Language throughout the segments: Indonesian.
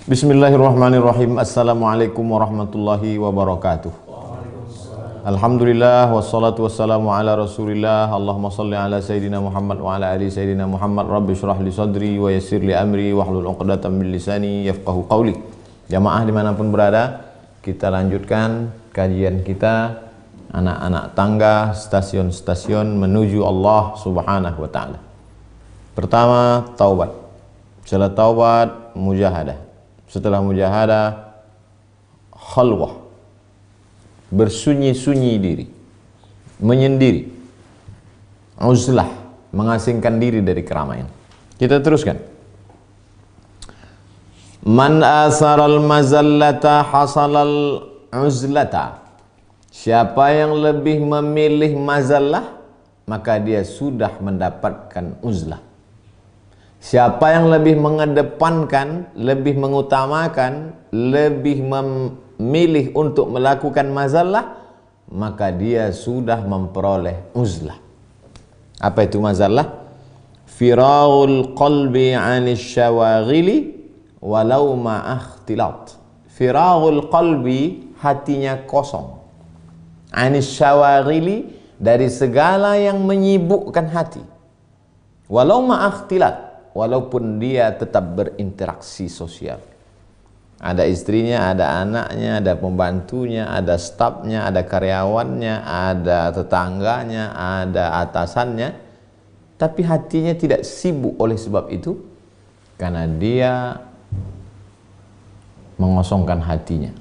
Bismillahirrahmanirrahim. Assalamualaikum warahmatullahi wabarakatuh. Alhamdulillah wassalatu wassalamu ala Rasulillah. Allahumma shalli ala sayidina Muhammad wa ala ali sayidina Muhammad. Rabbi shrah li sadri wa yassir li amri wahlul 'uqdatam min lisani yafqahu qawli. Jamaah dimanapun berada, kita lanjutkan kajian kita anak-anak tangga, stasiun-stasiun menuju Allah Subhanahu wa taala. Pertama, taubat. Setelah taubat, mujahadah. Setelah mujahadah, khalwah, bersunyi-sunyi diri, menyendiri, uzlah, mengasingkan diri dari keramaian. Kita teruskan. Man asaral mazallata hasalal uzlata. Siapa yang lebih memilih mazallah, maka dia sudah mendapatkan uzlah. Siapa yang lebih mengedepankan, lebih mengutamakan, lebih memilih untuk melakukan mazallah, maka dia sudah memperoleh uzlah. Apa itu mazallah? Firagul qalbi 'anis syawaghili walau ma'akhtilat. Firagul qalbi, hatinya kosong. 'Anis syawaghili, dari segala yang menyibukkan hati. Walau ma'akhtilat, walaupun dia tetap berinteraksi sosial. Ada istrinya, ada anaknya, ada pembantunya, ada stafnya, ada karyawannya, ada tetangganya, ada atasannya. Tapi hatinya tidak sibuk oleh sebab itu, karena dia mengosongkan hatinya.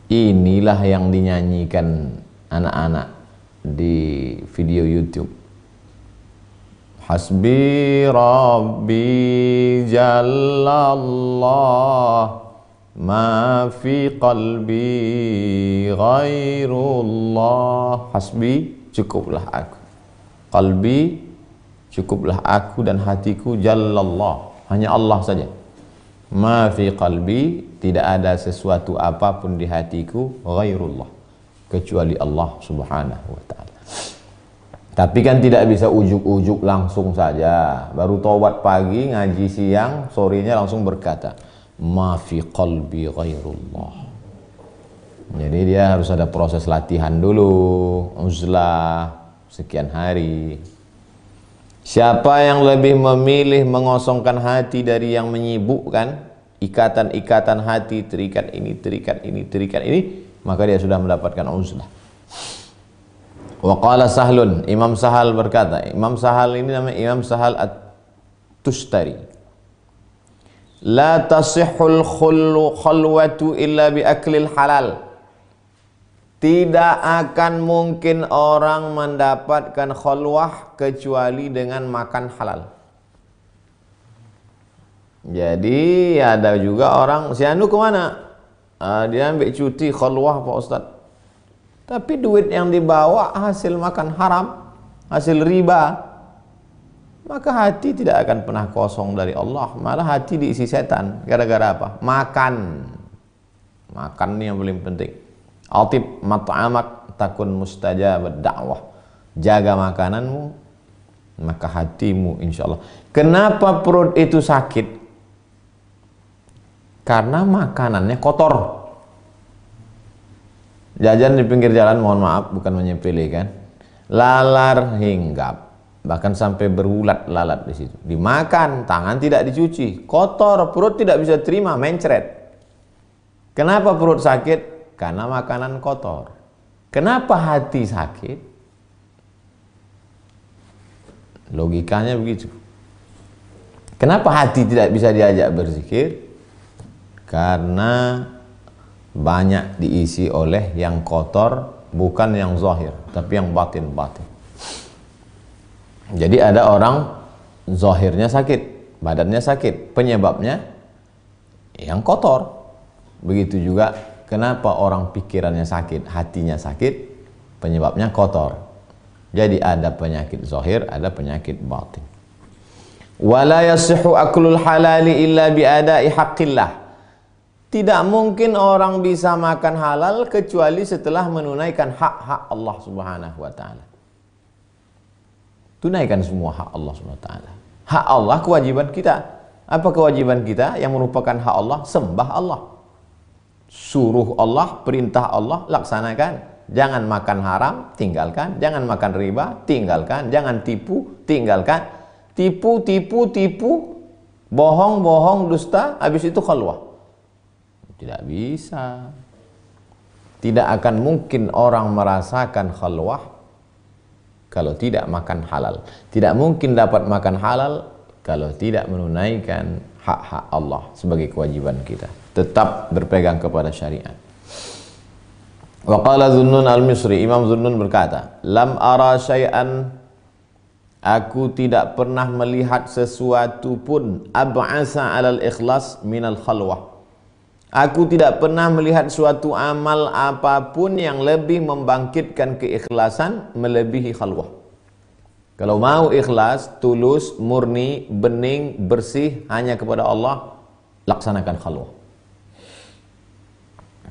Inilah yang dinyanyikan anak-anak di video YouTube. Hasbi Rabbi Jallallah, ma fi qalbi ghairullah. Hasbi, cukuplah aku. Qalbi, cukuplah aku dan hatiku. Jallallah, hanya Allah saja. Ma fi qalbi, tidak ada sesuatu apapun di hatiku, ghairullah, kecuali Allah Subhanahu wa ta'ala. Tapi kan tidak bisa ujuk-ujuk langsung saja. Baru taubat pagi, ngaji siang, sorenya langsung berkata, ma fi qalbi ghairullah. Jadi dia harus ada proses latihan dulu, uzlah, sekian hari. Siapa yang lebih memilih mengosongkan hati dari yang menyibukkan, ikatan-ikatan hati, terikat ini, terikat ini, terikat ini, maka dia sudah mendapatkan uzlah. Wa qala Sahlun, Imam Sahal berkata, Imam Sahal ini namanya Imam Sahal At-Tustari. La tasihhul khalwatu illa bi aklil halal. Tidak akan mungkin orang mendapatkan khalwah kecuali dengan makan halal. Jadi ada juga orang, si anu kemana? Dia ambil cuti khalwah Pak Ustadz. Tapi duit yang dibawa hasil makan haram, hasil riba, maka hati tidak akan pernah kosong dari Allah. Malah hati diisi setan. Gara-gara apa? Makan. Makan ini yang paling penting. Atib mat'amak takun mustajab dakwah. Jaga makananmu, maka hatimu insya Allah. Kenapa perut itu sakit? Karena makanannya kotor. Jajan di pinggir jalan, mohon maaf, bukan menyepelekan, lalar hinggap, bahkan sampai berulat lalat di situ. Dimakan, tangan tidak dicuci, kotor, perut tidak bisa terima, mencret. Kenapa perut sakit? Karena makanan kotor. Kenapa hati sakit? Logikanya begitu. Kenapa hati tidak bisa diajak berzikir? Karena banyak diisi oleh yang kotor, bukan yang zahir, tapi yang batin-batin. Jadi ada orang zahirnya sakit, badannya sakit, penyebabnya yang kotor. Begitu juga kenapa orang pikirannya sakit, hatinya sakit, penyebabnya kotor. Jadi ada penyakit zahir, ada penyakit batin. Wala yasihhu aklul halali illa bi ada'i haqqillah. Tidak mungkin orang bisa makan halal kecuali setelah menunaikan hak-hak Allah Subhanahu wa ta'ala. Tunaikan semua hak Allah Subhanahu wa ta'ala. Hak Allah kewajiban kita. Apa kewajiban kita yang merupakan hak Allah? Sembah Allah. Suruh Allah, perintah Allah, laksanakan. Jangan makan haram, tinggalkan. Jangan makan riba, tinggalkan. Jangan tipu, tinggalkan. Tipu, bohong, dusta, habis itu khalwah. Tidak bisa. Tidak akan mungkin orang merasakan khalwah kalau tidak makan halal. Tidak mungkin dapat makan halal kalau tidak menunaikan hak-hak Allah sebagai kewajiban kita. Tetap berpegang kepada syariat. Wa qala Zunnun al-Misri, Imam Zunnun berkata, lam ara syai'an, aku tidak pernah melihat sesuatu pun ab'asa 'alal ikhlas minal khalwah. Aku tidak pernah melihat suatu amal apapun yang lebih membangkitkan keikhlasan melebihi khalwah. Kalau mau ikhlas, tulus, murni, bening, bersih hanya kepada Allah, laksanakan khalwah.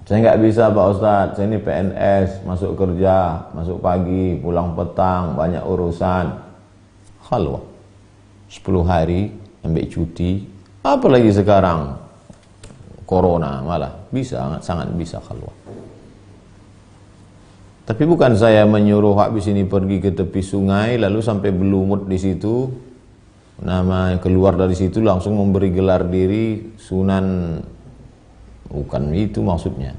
Saya nggak bisa Pak Ustadz, saya ini PNS, masuk kerja, masuk pagi, pulang petang, banyak urusan. Khalwah 10 hari ambil cuti, apalagi sekarang corona, malah bisa, sangat bisa khalwah. Tapi bukan saya menyuruh habis ini pergi ke tepi sungai lalu sampai berlumut di situ, nama keluar dari situ langsung memberi gelar diri sunan. Bukan itu maksudnya.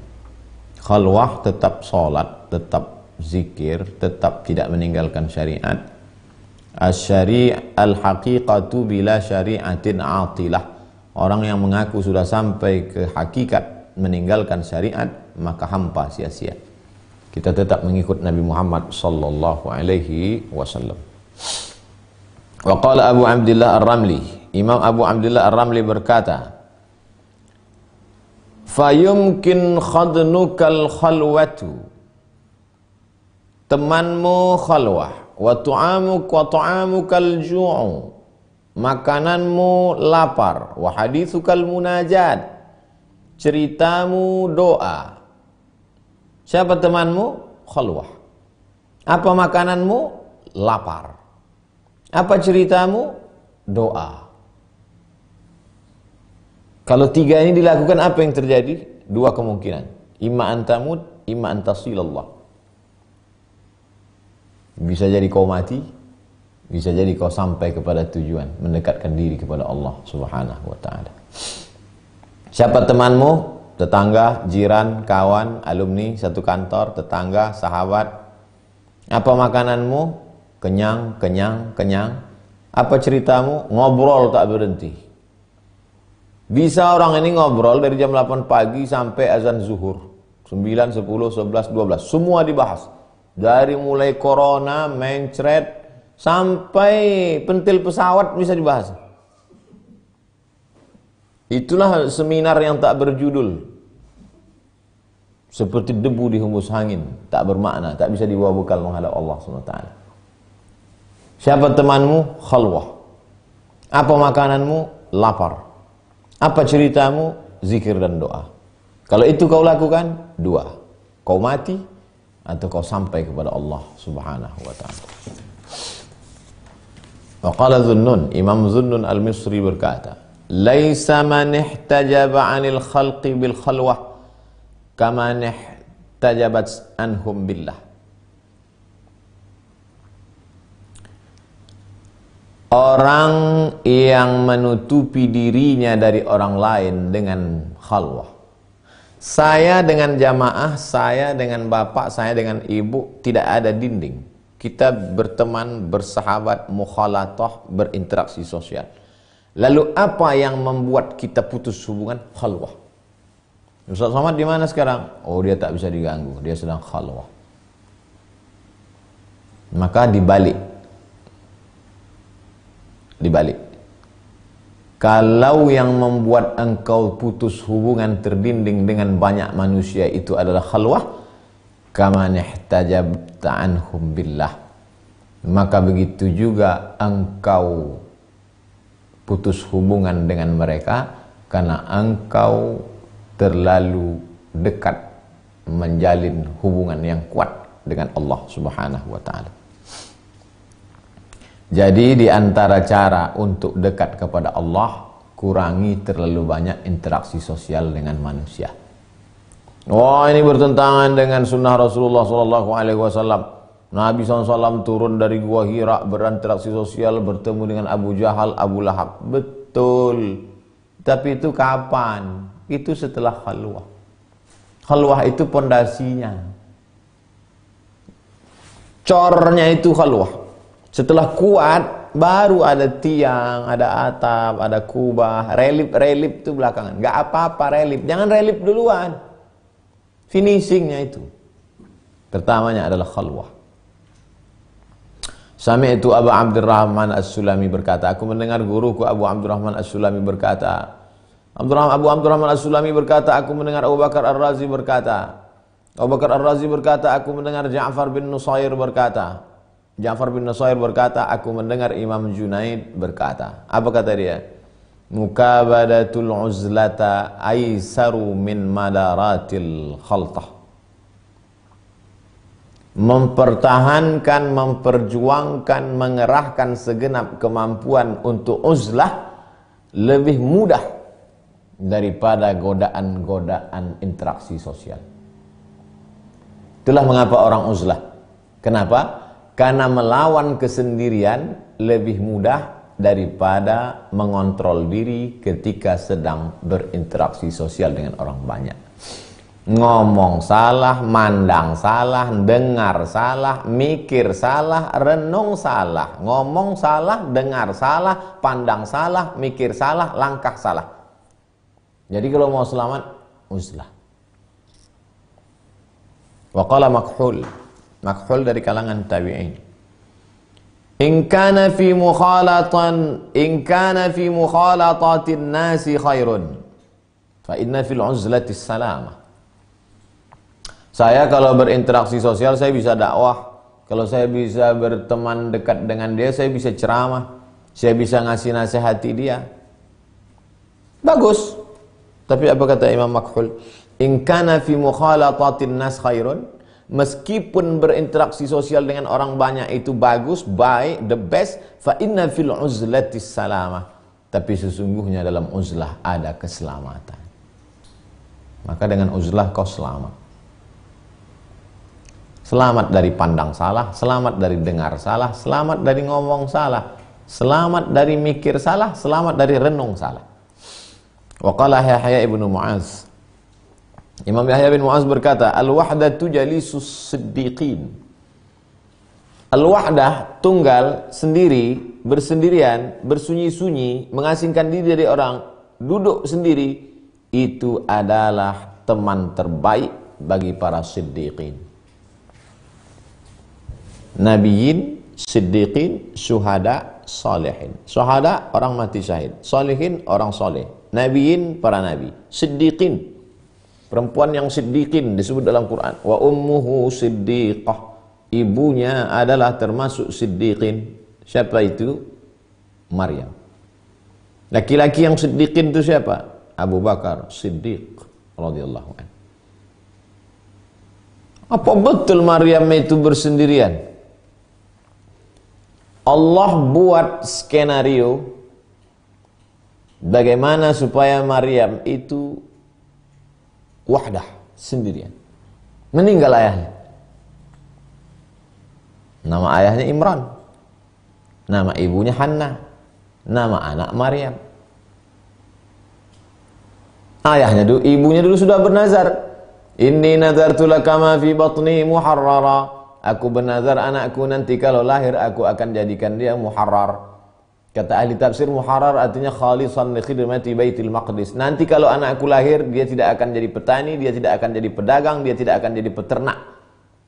Khalwah tetap sholat, tetap zikir, tetap tidak meninggalkan syariat. Asy-syari' al-haqiqatu bila syari'atin atilah. Orang yang mengaku sudah sampai ke hakikat meninggalkan syariat, maka hampa sia-sia. Kita tetap mengikut Nabi Muhammad sallallahu alaihi wasallam. Wa qala Abu Abdillah Ar-Ramli, Imam Abu Abdillah Ar-Ramli berkata, fayumkin khadnukal khalwatu, temanmu khalwah, wa ta'amukal ju'u, makananmu lapar, wa hadithukal munajat, ceritamu doa. Siapa temanmu? Khalwah. Apa makananmu? Lapar. Apa ceritamu? Doa. Kalau tiga ini dilakukan, apa yang terjadi? Dua kemungkinan. Imma antamut, imma antasilallah. Bisa jadi kau mati, bisa jadi kau sampai kepada tujuan, mendekatkan diri kepada Allah Subhanahu wa ta'ala. Siapa temanmu? Tetangga, jiran, kawan, alumni, satu kantor, tetangga, sahabat. Apa makananmu? Kenyang. Apa ceritamu? Ngobrol tak berhenti. Bisa orang ini ngobrol dari jam 8 pagi sampai azan zuhur. 9, 10, 11, 12. Semua dibahas. Dari mulai corona, mencret, sampai pentil pesawat bisa dibahas. Itulah seminar yang tak berjudul. Seperti debu di hembus angin, tak bermakna, tak bisa dibawa bekal menghadap Allah SWT. Siapa temanmu? Khalwah. Apa makananmu? Lapar. Apa ceritamu? Zikir dan doa. Kalau itu kau lakukan, dua. Kau mati atau kau sampai kepada Allah Subhanahu wa ta'ala. Wa qala Zunnun, Imam Zunnun al-Misri berkata, laisa man ihtajaba 'anil khalqi bil khalwah kama ihtajabat anhum billah. Orang yang menutupi dirinya dari orang lain dengan khalwah. Saya dengan jamaah, saya dengan bapak, saya dengan ibu, tidak ada dinding. Kita berteman, bersahabat, mukhalatah, berinteraksi sosial. Lalu apa yang membuat kita putus hubungan? Khalwah. Ustaz Somad di mana sekarang? Oh, dia tak bisa diganggu, dia sedang khalwah. Maka dibalik. Kalau yang membuat engkau putus hubungan terdinding dengan banyak manusia itu adalah khalwah, kama ihtajabta anhum billah, maka begitu juga engkau putus hubungan dengan mereka karena engkau terlalu dekat menjalin hubungan yang kuat dengan Allah Subhanahu wa ta'ala. Jadi di antara cara untuk dekat kepada Allah, kurangi terlalu banyak interaksi sosial dengan manusia. Wah, ini bertentangan dengan sunnah Rasulullah SAW. Nabi SAW turun dari Gua Hira, berinteraksi sosial, bertemu dengan Abu Jahal, Abu Lahab. Betul. Tapi itu kapan? Itu setelah khalwah. Khalwah itu pondasinya. Cornya itu khalwah. Setelah kuat, baru ada tiang, ada atap, ada kubah. Relip itu belakangan. Gak apa-apa relip. Jangan relip duluan. Finishingnya itu. Pertamanya adalah khalwah. Sami'tu Abu Abdurrahman As-Sulami berkata, aku mendengar guruku Abu Abdurrahman As-Sulami berkata, Abu Abdurrahman As-Sulami berkata, aku mendengar Abu Bakar Ar-Razi berkata, Abu Bakar Ar-Razi berkata, aku mendengar Ja'far bin Nusair berkata, Ja'far bin Nusair berkata, aku mendengar Imam Junaid berkata. Apa kata dia? Mukabadatul uzlata aisaru min madaratil khaltah. Mempertahankan, memperjuangkan, mengerahkan segenap kemampuan untuk uzlah lebih mudah daripada godaan-godaan interaksi sosial. Itulah mengapa orang uzlah. Kenapa? Karena melawan kesendirian lebih mudah daripada mengontrol diri ketika sedang berinteraksi sosial dengan orang banyak. Ngomong salah, mandang salah, dengar salah, mikir salah, renung salah, ngomong salah, dengar salah, pandang salah, mikir salah, langkah salah. Jadi kalau mau selamat, uzlah. Wa qala Makhul dari kalangan tabi'in, in kana fi mukhalatatin nasi khairun fa inna fil uzlati salamah. Saya kalau berinteraksi sosial, saya bisa dakwah. Kalau saya bisa berteman dekat dengan dia, saya bisa ceramah. Saya bisa ngasih nasihati dia. Bagus. Tapi apa kata Imam Makhul? In kana fi mukhalatatin nas khairun. Meskipun berinteraksi sosial dengan orang banyak itu bagus, baik, the best. Fa inna fil uzlati salamah. Tapi sesungguhnya dalam uzlah ada keselamatan. Maka dengan uzlah kau selamat. Selamat dari pandang salah, selamat dari dengar salah, selamat dari ngomong salah, selamat dari mikir salah, selamat dari renung salah. Wa qala Yahya ibnu Mu'az, Imam Yahya bin Mu'az berkata, al-wahdatu jalisus siddiqin. Al-wahdah, tunggal, sendiri, bersendirian, bersunyi-sunyi, mengasingkan diri dari orang, duduk sendiri, itu adalah teman terbaik bagi para siddiqin. Nabiyin, siddiqin, syuhada, salihin. Syuhada, orang mati syahid. Salihin, orang soleh. Nabiyin, para nabi. Siddiqin, perempuan yang siddiqin disebut dalam Quran. Wa ummuhu siddiqah. Ibunya adalah termasuk siddiqin. Siapa itu? Maryam. Laki-laki yang siddiqin itu siapa? Abu Bakar Siddiq radhiyallahu anhu. Apa betul Maryam itu bersendirian? Allah buat skenario bagaimana supaya Maryam itu wahdah, sendirian. Meninggal ayahnya. Nama ayahnya Imran. Nama ibunya Hannah. Nama anak Maryam. Ayahnya dulu, ibunya dulu sudah bernazar. Inni nazartu laka ma fi batni muharrara. Aku bernazar anakku nanti kalau lahir aku akan jadikan dia muharrar. Kata ahli tafsir, muharrar artinya khalisan li khidmati Baitul Maqdis. Nanti kalau anakku lahir, dia tidak akan jadi petani, dia tidak akan jadi pedagang, dia tidak akan jadi peternak.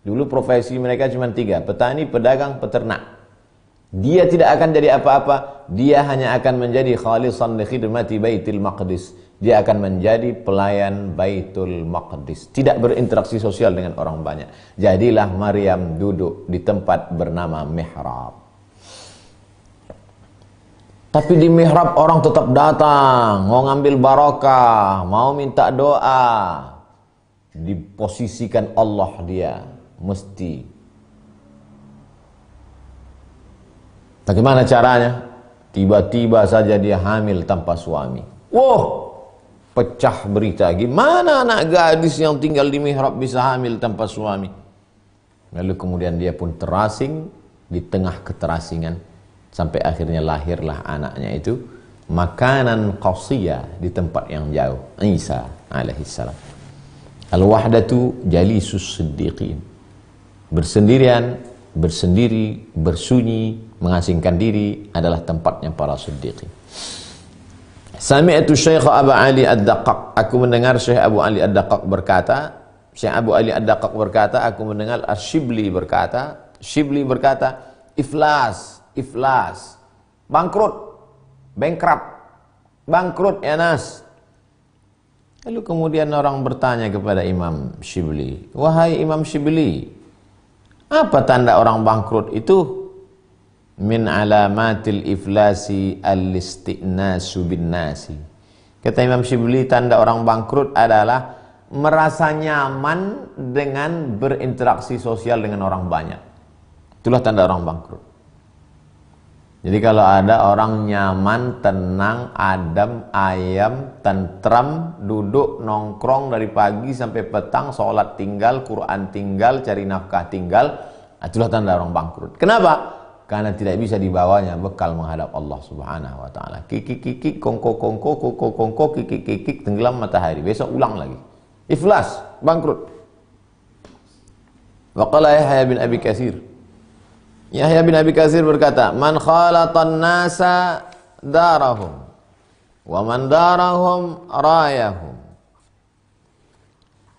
Dulu profesi mereka cuma 3, petani, pedagang, peternak. Dia tidak akan jadi apa-apa, dia hanya akan menjadi khalisan li khidmati Baitul Maqdis. Dia akan menjadi pelayan Baitul Maqdis. Tidak berinteraksi sosial dengan orang banyak. Jadilah Maryam duduk di tempat bernama mihrab. Tapi di mihrab orang tetap datang, mau ngambil barokah, mau minta doa. Diposisikan Allah dia, mesti. Bagaimana caranya? Tiba-tiba saja dia hamil tanpa suami. Wow, pecah berita. Gimana anak gadis yang tinggal di mihrab bisa hamil tanpa suami? Lalu kemudian dia pun terasing di tengah keterasingan. Sampai akhirnya lahirlah anaknya itu. Makanan qasiyah, di tempat yang jauh. Isa alaihissalam. Al-wahdatu jalisus siddiqin. Bersendirian, bersendiri, bersunyi, mengasingkan diri adalah tempatnya para siddiqin. Sami'tu Syekh Abu Ali Ad-Daqqaq. Aku mendengar Syekh Abu Ali Ad-Daqqaq berkata, Syekh Abu Ali Ad-Daqqaq berkata, aku mendengar Asy-Syibli berkata, Syibli berkata, iflas, iflas, bangkrut, bankrupt, bangkrut ya nas. Lalu kemudian orang bertanya kepada Imam Syibli, wahai Imam Syibli, apa tanda orang bangkrut itu? Min alamatil iflasi al-isti'nasu bin nasi. Kata Imam Syibli, tanda orang bangkrut adalah merasa nyaman dengan berinteraksi sosial dengan orang banyak. Itulah tanda orang bangkrut. Jadi kalau ada orang nyaman, tenang, adem, ayam, tentram, duduk, nongkrong dari pagi sampai petang, sholat tinggal, Quran tinggal, cari nafkah tinggal, itulah tanda orang bangkrut. Kenapa? Karena tidak bisa dibawanya bekal menghadap Allah Subhanahu wa taala. Kiki kongko, kiki tenggelam matahari. Besok ulang lagi. Iflas, bangkrut. Wa qala Yahya bin Abi Katsir. Yahya bin Abi Katsir berkata, "Man khalatan nasa darahum wa man darahum rayahum."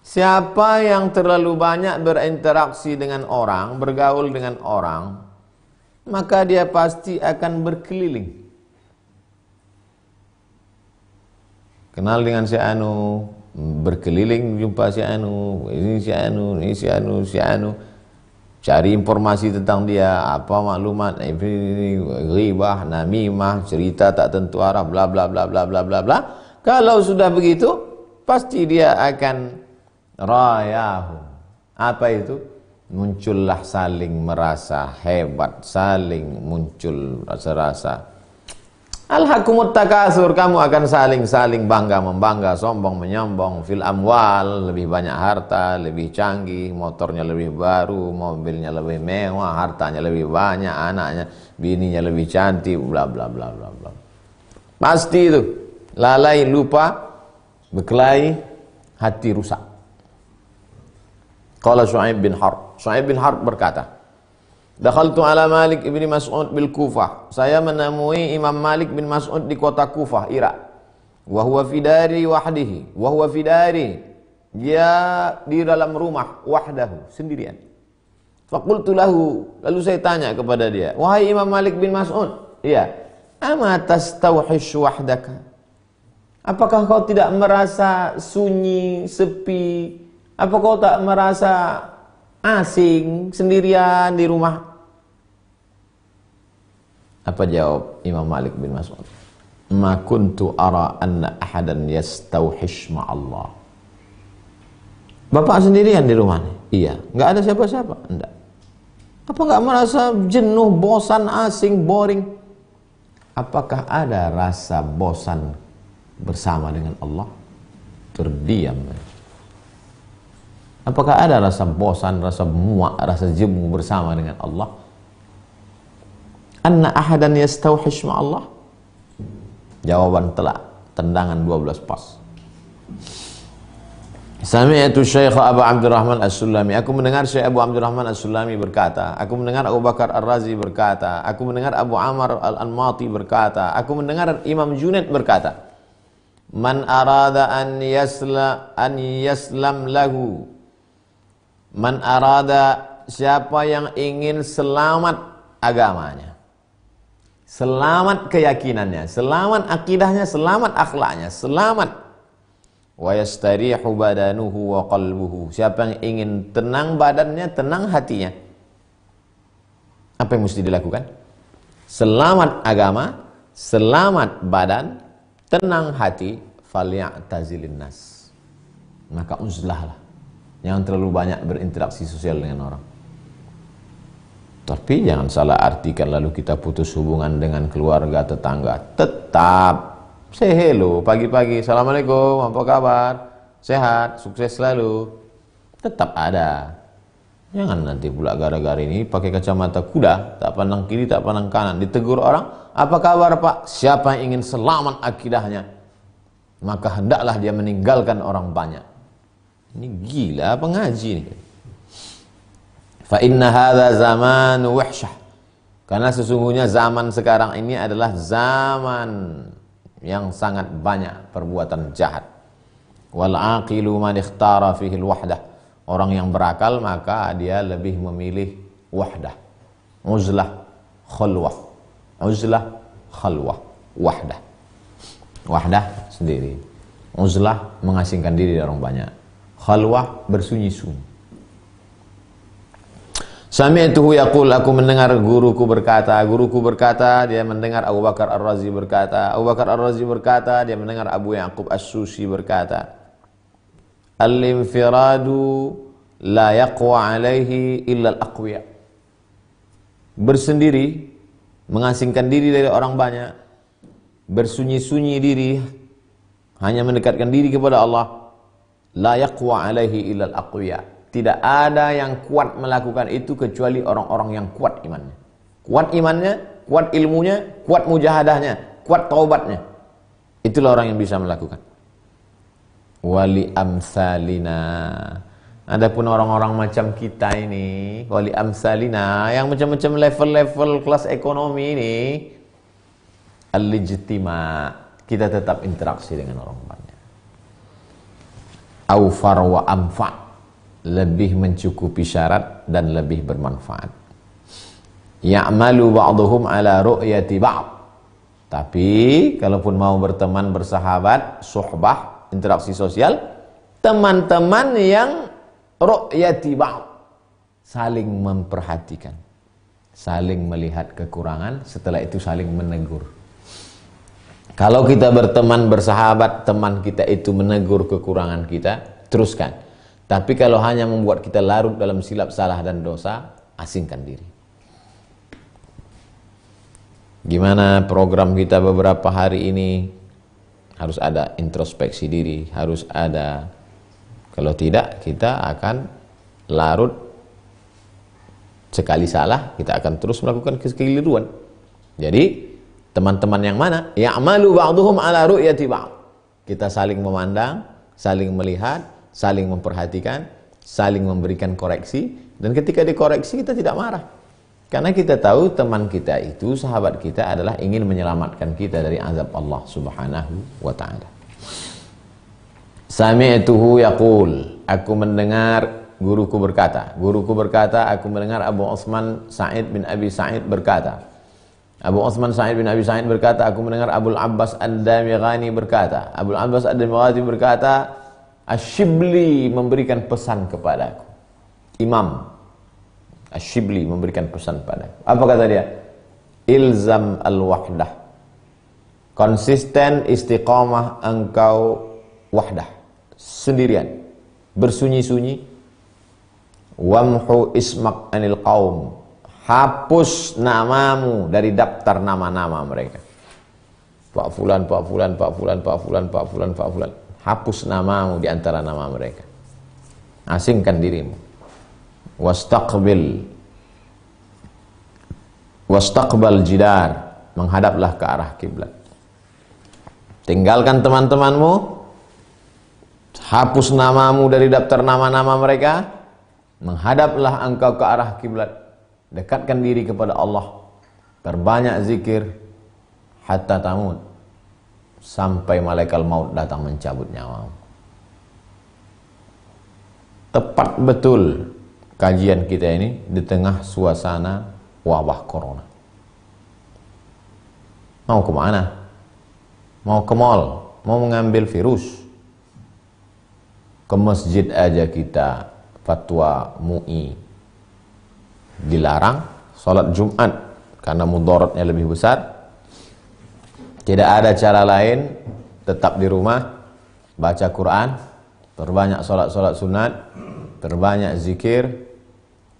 Siapa yang terlalu banyak berinteraksi dengan orang, bergaul dengan orang, maka dia pasti akan berkeliling. Kenal dengan si anu, berkeliling jumpa si anu, ini si anu, ini si anu, si anu. Cari informasi tentang dia, apa maklumat, ini ghibah, namimah, cerita tak tentu arah, bla bla bla bla bla bla bla. Kalau sudah begitu, pasti dia akan rayahu. Apa itu? Muncullah saling merasa hebat, saling muncul rasa-rasa alhaqumut takasur, kamu akan saling bangga membangga, sombong menyombong, fil amwal, lebih banyak harta, lebih canggih, motornya lebih baru, mobilnya lebih mewah, hartanya lebih banyak, anaknya, bininya lebih cantik, bla bla bla bla bla. Pasti itu lalai, lupa, berkelahi, hati rusak. Qala Syu'aib bin Harb. Syu'aib bin Harb berkata, dakhaltu ala Malik ibn Mas'ud bil Kufah. Saya menemui Imam Malik bin Mas'ud di kota Kufah, Irak. Wa huwa fi dari wahdihi. Wa huwa fi dari. Dia di dalam rumah wahdahu, sendirian. Faqultu lahu, lalu saya tanya kepada dia, wahai Imam Malik bin Mas'ud, iya, ama tastawhish wahdaka? Apakah kau tidak merasa sunyi, sepi? Apa kau tak merasa asing, sendirian di rumah? Apa jawab Imam Malik bin Mas'ud? Ma kuntu ara anna ahadan yastawhish ma'allah. Bapak sendirian di rumah? Iya. Enggak ada siapa-siapa? Enggak. Apa enggak merasa jenuh, bosan, asing, boring? Apakah ada rasa bosan bersama dengan Allah? Terdiam. Apakah ada rasa bosan, rasa muak, rasa jemu bersama dengan Allah? Anna ahadan yastawhish ma'allah? Jawaban telak, tendangan 12 pas. Sami'tu Syekh Abu Abdurrahman As-Sulami. Aku mendengar Syekh Abu Abdurrahman As-Sulami berkata, aku mendengar Abu Bakar Ar-Razi berkata, aku mendengar Abu Amr Al-Anmati berkata, aku mendengar Imam Junaid berkata, man arada an yaslam lahu. Man arada, siapa yang ingin selamat agamanya, selamat keyakinannya, selamat akidahnya, selamat akhlaknya, selamat. Wa yastarihu badanuhu wa qalbuhu. Siapa yang ingin tenang badannya, tenang hatinya. Apa yang mesti dilakukan? Selamat agama, selamat badan, tenang hati, falyatazilin nas. Maka uzlahlah. Jangan terlalu banyak berinteraksi sosial dengan orang. Tapi jangan salah artikan lalu kita putus hubungan dengan keluarga, tetangga. Tetap say hello pagi-pagi, assalamualaikum, apa kabar, sehat, sukses selalu. Tetap ada. Jangan nanti pula gara-gara ini pakai kacamata kuda, tak pandang kiri, tak pandang kanan, ditegur orang, apa kabar Pak? Siapa yang ingin selamat akidahnya, maka hendaklah dia meninggalkan orang banyak. Ini gila pengaji ini. Fa inna hadza zaman wahsyah. Karena sesungguhnya zaman sekarang ini adalah zaman yang sangat banyak perbuatan jahat. Wal aqilu man ikhtara fihi al-wahdah. Orang yang berakal maka dia lebih memilih wahdah. Uzlah, khalwah. Uzlah, khalwah, wahdah. Wahdah sendiri. Uzlah mengasingkan diri dari orang banyak. Khalwah bersunyi-sunyi. Sami'tuhu yaqul, aku mendengar guruku berkata, dia mendengar Abu Bakar Ar-Razi berkata, Abu Bakar Ar-Razi berkata, dia mendengar Abu Ya'qub As-Susi berkata, al-infiradu la yaqwa alaihi illa al-aqwiya. Bersendiri, mengasingkan diri dari orang banyak, bersunyi-sunyi diri, hanya mendekatkan diri kepada Allah, la yaqwa alaihi illa al-aqwiya. Tidak ada yang kuat melakukan itu kecuali orang-orang yang kuat imannya. Kuat imannya, kuat ilmunya, kuat mujahadahnya, kuat taubatnya. Itulah orang yang bisa melakukan. Wali amsalina. Adapun orang-orang macam kita ini, wali amsalina, yang macam-macam level-level kelas ekonomi ini, al-ijtima, kita tetap interaksi dengan orang banyak. Aufar wa amfa, lebih mencukupi syarat dan lebih bermanfaat. Ya'malu ba'duhum ala ru'yati ba'd. Tapi kalaupun mau berteman, bersahabat, suhbah, interaksi sosial, teman-teman yang ru'yati ba'd, saling memperhatikan, saling melihat kekurangan, setelah itu saling menegur. Kalau kita berteman, bersahabat, teman kita itu menegur kekurangan kita, teruskan. Tapi kalau hanya membuat kita larut dalam silap salah dan dosa, asingkan diri. Gimana program kita beberapa hari ini? Harus ada introspeksi diri, harus ada. Kalau tidak, kita akan larut. Sekali salah, kita akan terus melakukan kekeliruan. Jadi, teman-teman yang mana? Ya'malu ba'duhum ala ru'yati ba'd. Kita saling memandang, saling melihat, saling memperhatikan, saling memberikan koreksi, dan ketika dikoreksi kita tidak marah. Karena kita tahu teman kita itu, sahabat kita adalah ingin menyelamatkan kita dari azab Allah Subhanahu wa ta'ala. Sami'tuhu yaqul, aku mendengar guruku berkata, aku mendengar Abu Utsman Sa'id bin Abi Sa'id berkata, Abu Utsman Sa'id bin Abi Sa'id berkata, aku mendengar Abul Abbas Ad-Damighani berkata, Abul Abbas Ad-Damighani berkata, Ash-Shibli memberikan pesan kepadaku. Imam Ash-Shibli memberikan pesan padaku. Apa kata dia? Ilzam al-wahdah. Konsisten, istiqamah engkau wahdah, sendirian, bersunyi-sunyi. Wamhu ismak anil qaum. Hapus namamu dari daftar nama-nama mereka. Pak Fulan, Pak Fulan, Pak Fulan, Pak Fulan, Pak Fulan, Pak Fulan. Hapus namamu di antara nama mereka. Asingkan dirimu. Wastaqbal jidar, menghadaplah ke arah kiblat. Tinggalkan teman-temanmu, hapus namamu dari daftar nama-nama mereka, menghadaplah engkau ke arah kiblat, dekatkan diri kepada Allah, perbanyak zikir, hatta tamut, sampai malaikat maut datang mencabut nyawamu. Tepat betul kajian kita ini di tengah suasana wabah corona. Mau kemana? Mau ke mall? Mau mengambil virus? Ke masjid aja kita fatwa MUI dilarang sholat Jumat karena mudaratnya lebih besar. Tidak ada cara lain, tetap di rumah, baca Quran, perbanyak sholat-sholat sunat, perbanyak zikir,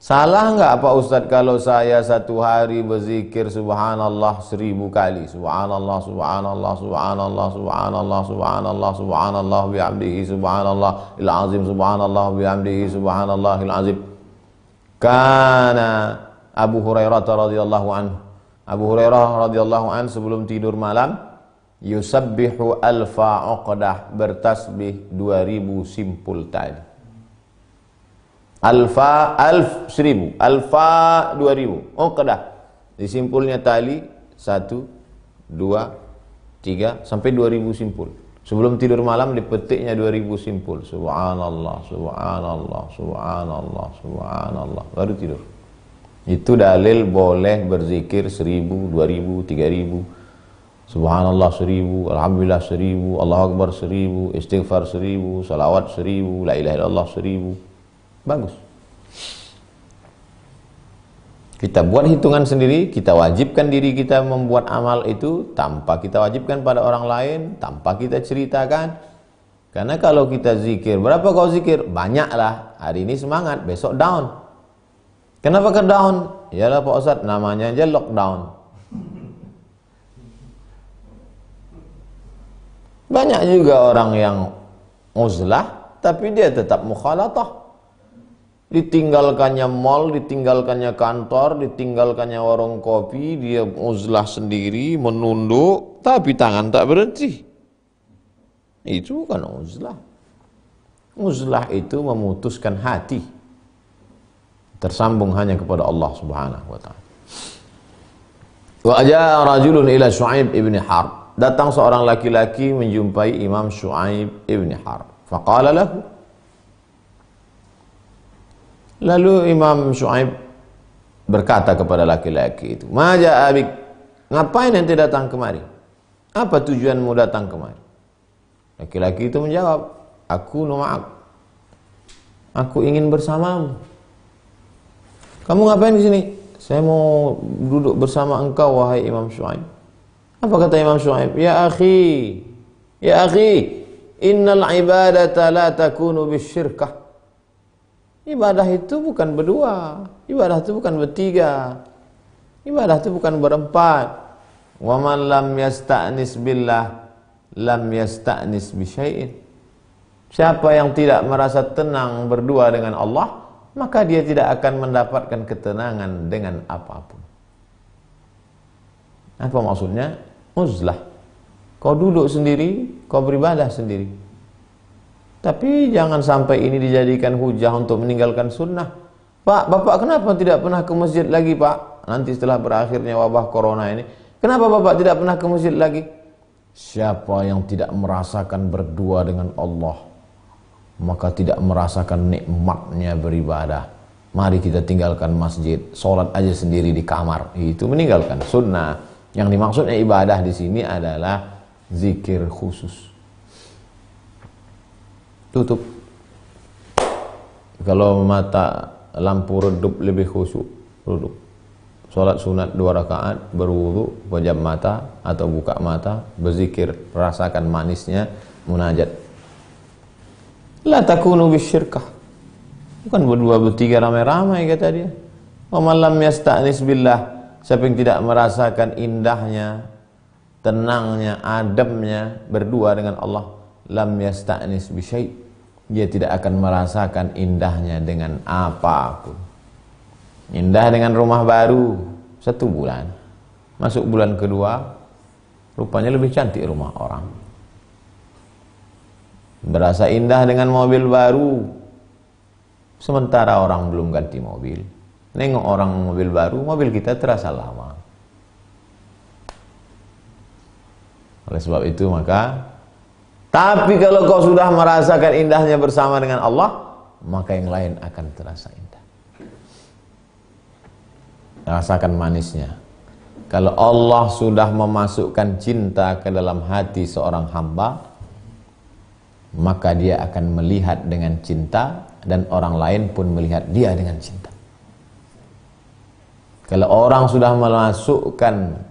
Salah enggak Pak Ustadz kalau saya satu hari berzikir subhanallah 1000 kali? Subhanallah, subhanallah, subhanallah, subhanallah, subhanallah, subhanallah bihamdihi, subhanallahil azim, subhanallah bihamdihi, subhanallahil azim. Kana Abu Hurairah radhiyallahu anhu. Abu Hurairah radhiyallahu anhu sebelum tidur malam yusabbihu alfa uqdah, bertasbih 2000 simpul tali. Alfa, alf 1000, alfa 2000. Uqdah, disimpulnya tali 1, 2, 3 sampai 2000 simpul. Sebelum tidur malam dipetiknya 2000 simpul. Subhanallah, subhanallah, subhanallah, subhanallah, baru tidur. Itu dalil boleh berzikir 1000, 2000, 3000. Subhanallah 1000, alhamdulillah 1000, Allahu akbar 1000, istighfar 1000, salawat 1000, la ilaha illallah 1000. Bagus. Kita buat hitungan sendiri, kita wajibkan diri kita membuat amal itu tanpa kita wajibkan pada orang lain, tanpa kita ceritakan. Karena kalau kita zikir, berapa kau zikir? Banyaklah. Hari ini semangat, besok down. Kenapa ke down? Yalah Pak Ustadz, namanya aja lockdown. Banyak juga orang yang uzlah, tapi dia tetap mukhalatah. Ditinggalkannya mall, ditinggalkannya kantor, ditinggalkannya warung kopi, dia uzlah sendiri, menunduk, tapi tangan tak berhenti. Itu bukan uzlah. Uzlah itu memutuskan hati, tersambung hanya kepada Allah Subhanahu wa ta'ala. Wa jaa rajulun ila Syu'aib ibn Harb. Datang seorang laki-laki menjumpai Imam Syu'aib ibn Harb. Faqala lahu. Lalu Imam Syu'aib berkata kepada laki-laki itu, "Ma jaa bik? Ngapain ente datang kemari? Apa tujuanmu datang kemari?" Laki-laki itu menjawab, "Aku ma'ak. Aku ingin bersamamu." "Kamu ngapain di sini?" "Saya mau duduk bersama engkau wahai Imam Syu'aib." Apa kata Imam Syu'aib? "Ya akhi, ya akhi, innal ibadata la takunu bisyirkah." Ibadah itu bukan berdua, ibadah itu bukan bertiga, ibadah itu bukan berempat. Wa man lam yasta'nis billah lam yasta'nis bi syai'in. Siapa yang tidak merasa tenang berdua dengan Allah, maka dia tidak akan mendapatkan ketenangan dengan apapun. Apa maksudnya? Uzlah. Kau duduk sendiri, kau beribadah sendiri. Tapi jangan sampai ini dijadikan hujah untuk meninggalkan sunnah. "Pak, Bapak kenapa tidak pernah ke masjid lagi Pak? Nanti setelah berakhirnya wabah corona ini, kenapa Bapak tidak pernah ke masjid lagi?" Siapa yang tidak merasakan berdua dengan Allah, maka tidak merasakan nikmatnya beribadah. Mari kita tinggalkan masjid, sholat aja sendiri di kamar. Itu meninggalkan sunnah. Yang dimaksudnya ibadah di sini adalah zikir khusus. Tutup. Kalau mata lampu redup lebih khusyuk, duduk. Salat sunat 2 rakaat, berwudu, pejam mata atau buka mata, berzikir, rasakan manisnya munajat. La takunu bisyirkah. Bukan berdua bertiga ramai-ramai kata dia. Wa man lam yasta'nis billah. Siapa yang tidak merasakan indahnya, tenangnya, adabnya berdua dengan Allah, lam yasta'nis bi syai'. Dia tidak akan merasakan indahnya dengan apapun. Indah dengan rumah baru 1 bulan, masuk bulan kedua rupanya lebih cantik rumah orang. Berasa indah dengan mobil baru, sementara orang belum ganti mobil. Nengok orang mobil baru, mobil kita terasa lama. Oleh sebab itu maka, tapi kalau kau sudah merasakan indahnya bersama dengan Allah, maka yang lain akan terasa indah. Rasakan manisnya. Kalau Allah sudah memasukkan cinta ke dalam hati seorang hamba, maka dia akan melihat dengan cinta dan orang lain pun melihat dia dengan cinta. Kalau orang sudah memasukkan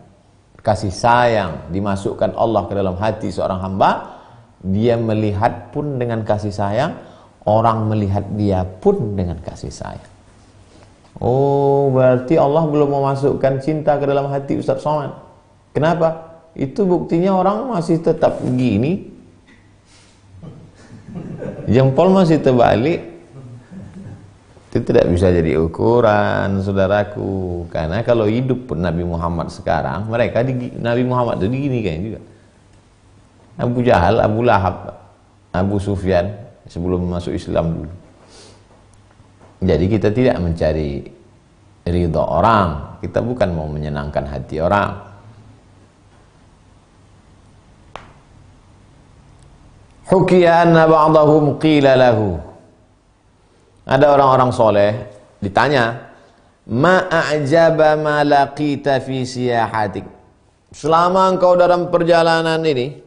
kasih sayang, dimasukkan Allah ke dalam hati seorang hamba, dia melihat pun dengan kasih sayang, orang melihat dia pun dengan kasih sayang. Oh, berarti Allah belum memasukkan cinta ke dalam hati Ustaz Somad. Kenapa? Itu buktinya orang masih tetap begini, jempol masih terbalik. Itu tidak bisa jadi ukuran, saudaraku. Karena kalau hidup pun Nabi Muhammad sekarang, mereka Nabi Muhammad itu gini kayaknya juga. Abu Jahal, Abu Lahab, Abu Sufyan sebelum masuk Islam dulu. Jadi kita tidak mencari ridha orang, kita bukan mau menyenangkan hati orang. Hukiya anna ba'dahum qila lahu. Ada orang-orang soleh ditanya, ma a'jaba ma laqita fi siyahatik. Selama engkau dalam perjalanan ini,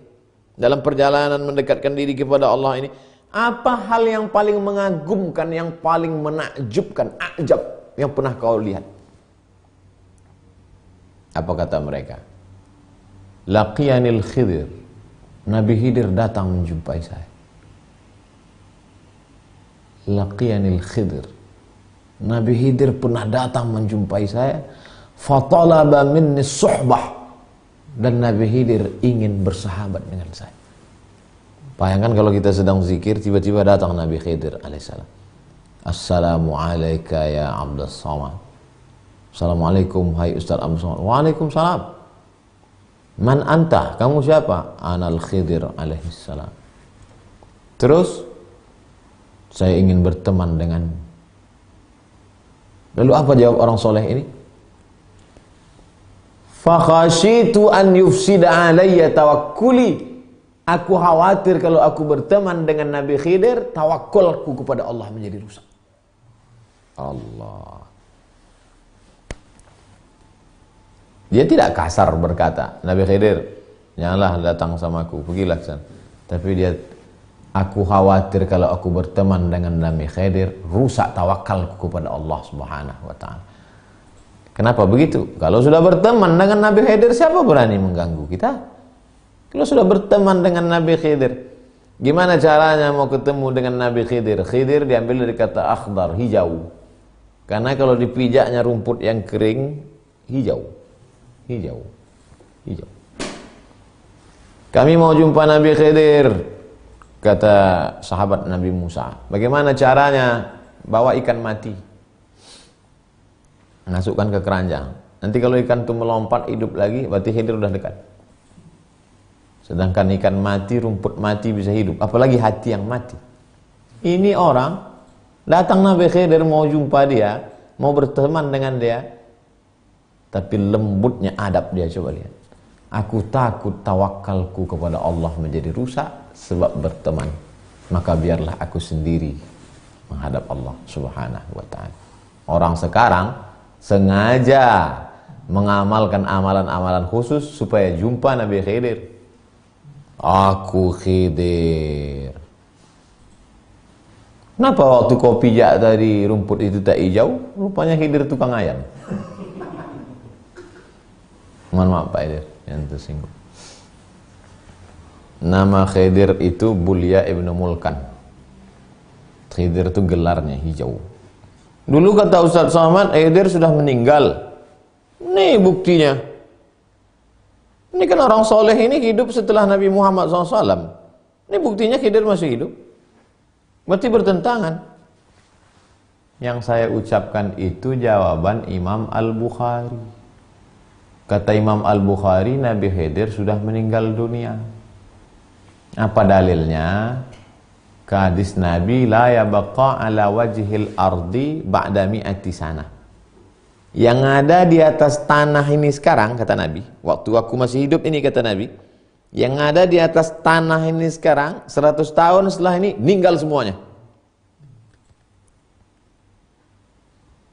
dalam perjalanan mendekatkan diri kepada Allah ini, apa hal yang paling mengagumkan, yang paling menakjubkan, ajab, yang pernah kau lihat? Apa kata mereka? Laqiyanil Khidir. Nabi Khidir datang menjumpai saya. Laqiyanil Khidir. Nabi Khidir pernah datang menjumpai saya. Fatalaba minni suhbah. Dan Nabi Khidir ingin bersahabat dengan saya. Bayangkan kalau kita sedang zikir, tiba-tiba datang Nabi Khidir alaihissalam. Assalamu alayka ya Abdus Samad. Assalamualaikum hai Ustaz Abdus Samad. Waalaikumsalam. Man anta? Kamu siapa? Anal Khidir alaihissalam. Terus saya ingin berteman dengan. Lalu apa jawab orang soleh ini? Fakhashitu an yufsida alayya tawakkuli. Aku khawatir kalau aku berteman dengan Nabi Khidir, tawakkulku kepada Allah menjadi rusak. Allah. Dia tidak kasar berkata, Nabi Khidir, janganlah datang sama aku, pergilah ke sana. Tapi dia, aku khawatir kalau aku berteman dengan Nabi Khidir, rusak tawakalku kepada Allah Subhanahu wa ta'ala. Kenapa begitu? Kalau sudah berteman dengan Nabi Khidir, siapa berani mengganggu kita? Kalau sudah berteman dengan Nabi Khidir, gimana caranya mau ketemu dengan Nabi Khidir? Khidir diambil dari kata akhdar, hijau. Karena kalau dipijaknya rumput yang kering, hijau. Hijau. Hijau. Kami mau jumpa Nabi Khidir, kata sahabat Nabi Musa. Bagaimana caranya? Bawa ikan mati, masukkan ke keranjang. Nanti kalau ikan itu melompat hidup lagi, berarti Khidir udah dekat. Sedangkan ikan mati, rumput mati bisa hidup. Apalagi hati yang mati. Ini orang, datang Nabi Khidir mau jumpa dia, mau berteman dengan dia. Tapi lembutnya adab dia, coba lihat. Aku takut tawakalku kepada Allah menjadi rusak sebab berteman. Maka biarlah aku sendiri menghadap Allah Subhanahu wa ta'ala. Orang sekarang sengaja mengamalkan amalan-amalan khusus supaya jumpa Nabi Khidir. Aku Khidir. Kenapa waktu kau pijak dari rumput itu tak hijau? Rupanya Khidir tukang ayam. Mohon maaf Pak Khidir yang tersinggung. Nama Khidir itu Bulya ibnu Mulkan. Khidir itu gelarnya hijau. Dulu kata Ustaz Somad, Khidir sudah meninggal. Nih buktinya. Ini kan orang soleh ini hidup setelah Nabi Muhammad SAW. Ini buktinya Khidir masih hidup. Berarti bertentangan. Yang saya ucapkan itu jawaban Imam Al-Bukhari. Kata Imam Al-Bukhari, Nabi Khidir sudah meninggal dunia. Apa dalilnya? Hadis Nabi, la yabqa ala wajhil ardi ba'da mi'ati sana. Yang ada di atas tanah ini sekarang, kata Nabi, waktu aku masih hidup ini, kata Nabi, yang ada di atas tanah ini sekarang 100 tahun setelah ini meninggal semuanya.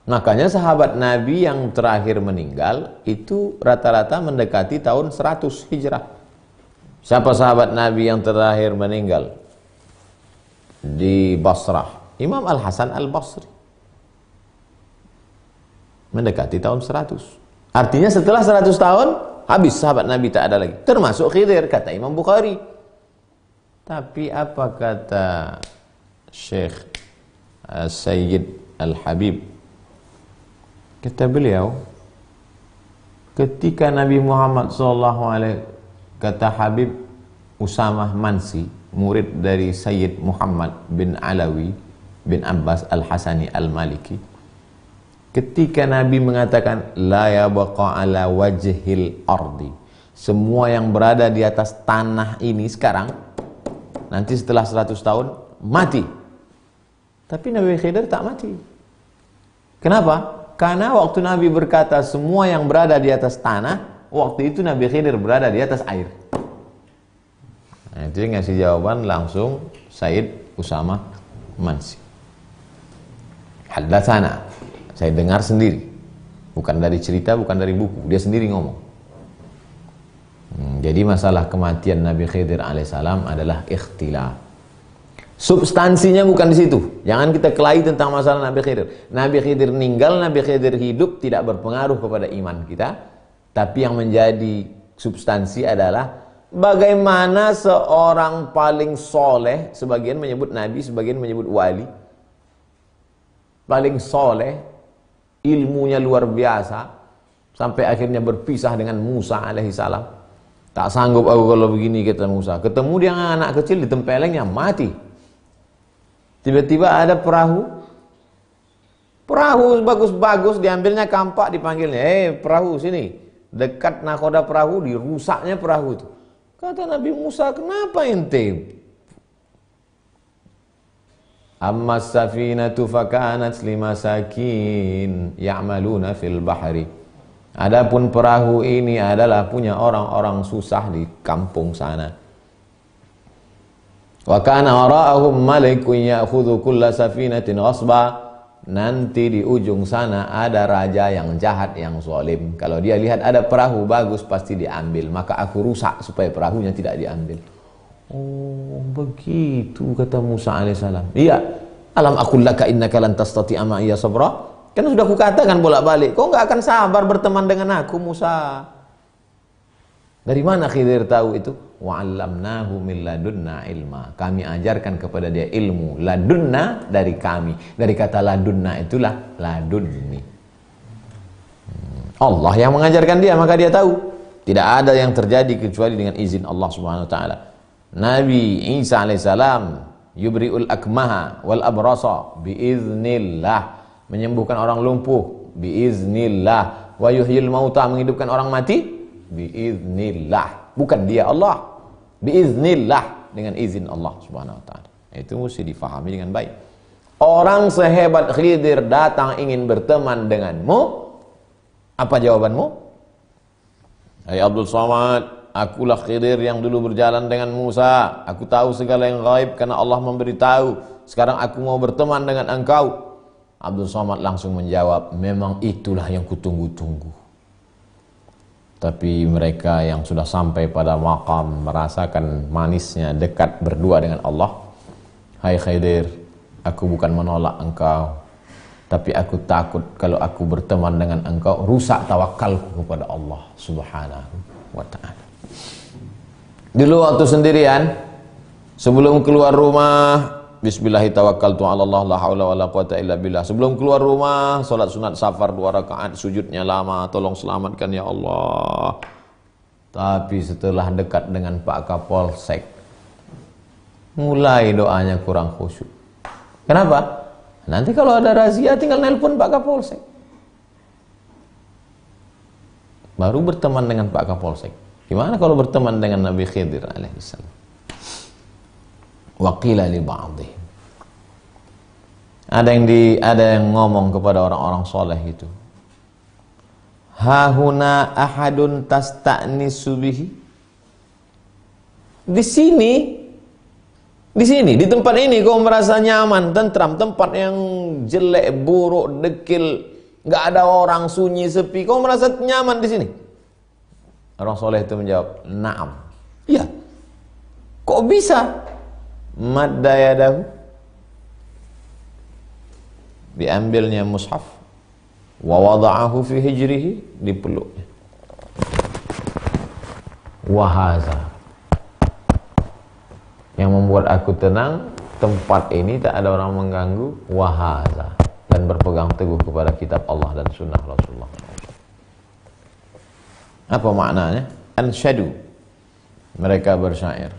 Makanya sahabat Nabi yang terakhir meninggal itu rata-rata mendekati tahun 100 Hijrah. Siapa sahabat Nabi yang terakhir meninggal di Basrah? Imam Al-Hasan Al-Basri. Mendekati tahun 100. Artinya setelah 100 tahun habis sahabat Nabi, tak ada lagi. Termasuk Khidir, kata Imam Bukhari. Tapi apa kata Syekh Sayyid Al-Habib Kata beliau, ketika Nabi Muhammad SAW, kata Habib Usamah Mansi, murid dari Sayyid Muhammad bin Alawi bin Abbas Al-Hasani Al-Maliki, ketika Nabi mengatakan la yabqa ala wajhil ardi, semua yang berada di atas tanah ini sekarang, nanti setelah 100 tahun mati. Tapi Nabi Khidir tak mati. Kenapa? Karena waktu Nabi berkata semua yang berada di atas tanah, waktu itu Nabi Khidir berada di atas air. Nah, itu ngasih jawaban langsung Sayyid Usamah Mansi. Haddatsana, saya dengar sendiri, bukan dari cerita, bukan dari buku, dia sendiri ngomong. Jadi masalah kematian Nabi Khidir alaihissalam adalah ikhtilaf. Substansinya bukan di situ. Jangan kita kelahi tentang masalah Nabi Khidir. Nabi Khidir meninggal, Nabi Khidir hidup tidak berpengaruh kepada iman kita. Tapi yang menjadi substansi adalah bagaimana seorang paling soleh, sebagian menyebut Nabi, sebagian menyebut wali, paling soleh, ilmunya luar biasa, sampai akhirnya berpisah dengan Musa alaihissalam. Tak sanggup aku kalau begini, kata Musa. Ketemu dia anak kecil, ditempelengnya, mati. Tiba-tiba ada perahu bagus-bagus, diambilnya kampak, dipanggilnya, perahu sini. Dekat nakoda perahu, dirusaknya perahu itu. Kata Nabi Musa, kenapa ente? Amma safinatu fakanat limasakin ya'maluna fil bahri. Adapun perahu ini adalah punya orang-orang susah di kampung sana. Wa kana wara'ahum malikun ya'khudhu kulla safinatin ghasba. Nanti di ujung sana ada raja yang jahat, yang zalim. Kalau dia lihat ada perahu bagus pasti diambil, maka aku rusak supaya perahunya tidak diambil. Oh, begitu kata Musa alaihissalam. Iya, alam aqul laka innaka lan tastati'a ma'iya sabra. Kan sudah kukatakan bolak-balik, kau enggak akan sabar berteman dengan aku, Musa. Dari mana Khidir tahu itu? Wa'allamnahu min ladunna ilma. Kami ajarkan kepada dia ilmu. Ladunna dari kami. Dari kata ladunna itulah ladunni. Allah yang mengajarkan dia, maka dia tahu. Tidak ada yang terjadi kecuali dengan izin Allah Subhanahu wa taala. Nabi Isa alaihissalam yubri'ul akmaha wal abrasa biiznillah, menyembuhkan orang lumpuh biiznillah, wa yuhyil mauta, menghidupkan orang mati biiznillah. Bukan dia, Allah. Biiznillah, dengan izin Allah Subhanahu wa taala. Itu mesti difahami dengan baik. Orang sehebat Khidir datang ingin berteman denganmu, apa jawabanmu? Hai Abdul Somad, akulah Khidir yang dulu berjalan dengan Musa. Aku tahu segala yang gaib karena Allah memberitahu. Sekarang aku mau berteman dengan engkau. Abdul Somad langsung menjawab, memang itulah yang kutunggu-tunggu. Tapi mereka yang sudah sampai pada maqam merasakan manisnya dekat berdua dengan Allah. Hai Khidir, aku bukan menolak engkau, tapi aku takut kalau aku berteman dengan engkau rusak tawakalku kepada Allah Subhanahu wa ta'ala. Dulu waktu sendirian, sebelum keluar rumah, bismillahi tawakkaltu 'ala Allah la haula wala quwata illa billah. Sebelum keluar rumah, salat sunat safar 2 rakaat, sujudnya lama, tolong selamatkan ya Allah. Tapi setelah dekat dengan Pak Kapolsek, mulai doanya kurang khusyuk. Kenapa? Nanti kalau ada razia tinggal nelpon Pak Kapolsek. Baru berteman dengan Pak Kapolsek. Gimana kalau berteman dengan Nabi Khidir alaihissalam? Waqila li ba'dihim. Ada yang ngomong kepada orang-orang soleh itu. Hahuna ahadun tasta'nisu bihi. Di sini, di tempat ini kau merasa nyaman, tentram. Tempat yang jelek, buruk, dekil, nggak ada orang, sunyi, sepi. Kau merasa nyaman di sini? Orang soleh itu menjawab, na'am. Iya. Kok bisa? Madda yadahu, diambilnya mushaf, wa wada'ahu fi hijrihi, dipeluknya. Wahaza, yang membuat aku tenang, tempat ini tak ada orang mengganggu. Wahaza, dan berpegang teguh kepada kitab Allah dan sunnah Rasulullah. Apa maknanya? Ansyadu, mereka bersyair.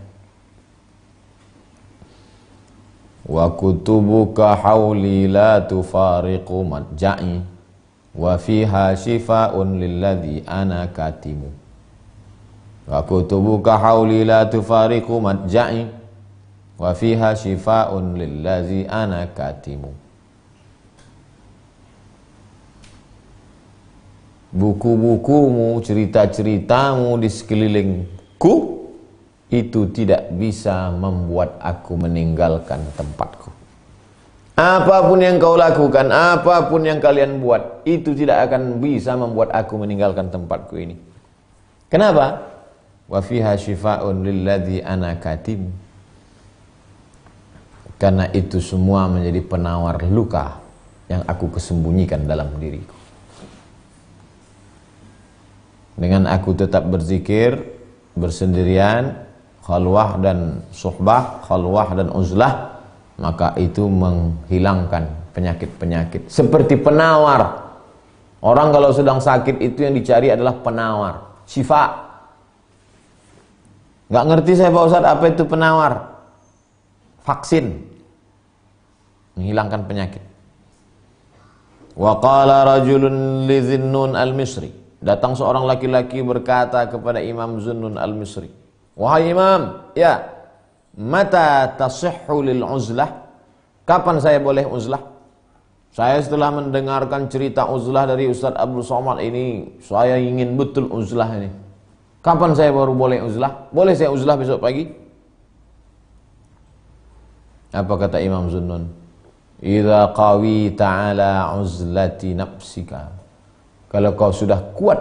Wa kutubuka hauli la tufariqu madja'i wa fiha shifa'un lilladhi ana katimu. Wa kutubuka hauli la tufariqu madja'i wa fiha shifa'un lilladhi ana katimu. Buku-bukumu, cerita-ceritamu di sekelilingku itu tidak bisa membuat aku meninggalkan tempatku. Apapun yang kau lakukan, apapun yang kalian buat, itu tidak akan bisa membuat aku meninggalkan tempatku ini. Kenapa? Wa fiha syifa'un lilladzi ana katib. Karena itu semua menjadi penawar luka yang aku kesembunyikan dalam diriku. Dengan aku tetap berzikir, bersendirian, khalwah dan suhbah, khalwah dan uzlah, maka itu menghilangkan penyakit-penyakit. Seperti penawar. Orang kalau sedang sakit itu yang dicari adalah penawar, syifa. Nggak ngerti saya Pak Ustadz apa itu penawar? Vaksin. Menghilangkan penyakit. Wa qala rajulun li Zinnun al-Misri. Datang seorang laki-laki berkata kepada Imam Zunnun al-Misri, wahai Imam, ya, mata tasihhu lil uzlah? Kapan saya boleh uzlah? Saya setelah mendengarkan cerita uzlah dari Ustaz Abdul Somad ini, saya ingin betul uzlah ini. Kapan saya baru boleh uzlah? Boleh saya uzlah besok pagi? Apa kata Imam Zunnun? Idza qawita ala uzlati nafsika. Kalau kau sudah kuat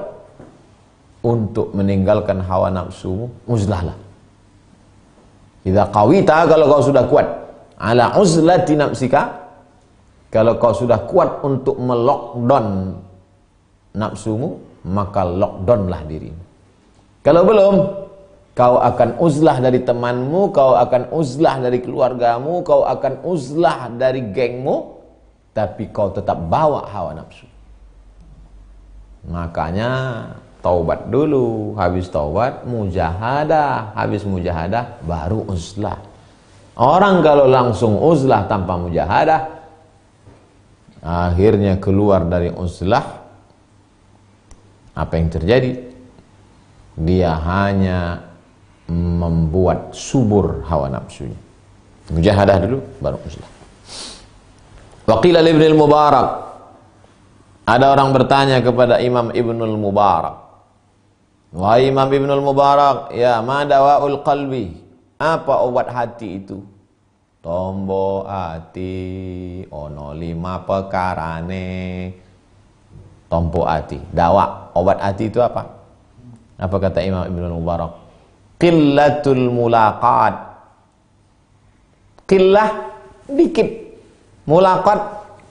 untuk meninggalkan hawa nafsumu, uzlahlah. Idza qawita, kalau kau sudah kuat ala uzlati nafsika, kalau kau sudah kuat untuk melockdown nafsumu, maka lockdownlah dirimu. Kalau belum, kau akan uzlah dari temanmu, kau akan uzlah dari keluargamu, kau akan uzlah dari gengmu, tapi kau tetap bawa hawa nafsu. Makanya taubat dulu, habis taubat mujahadah, habis mujahadah baru uzlah. Orang kalau langsung uzlah tanpa mujahadah, akhirnya keluar dari uzlah, apa yang terjadi? Dia hanya membuat subur hawa nafsunya. Mujahadah dulu baru uzlah. Wa qila li Ibnul Mubarak, ada orang bertanya kepada Imam Ibnul Mubarak, wahai Imam Ibnul Mubarak, ya ma dawaul qalbi, apa obat hati itu? Tombo hati ono 5 pekarane. Tombo hati, dawa, obat hati itu apa? Apa kata Imam Ibnul Mubarak? Qillatul mulaqat. Qillah, dikit. Mulaqat,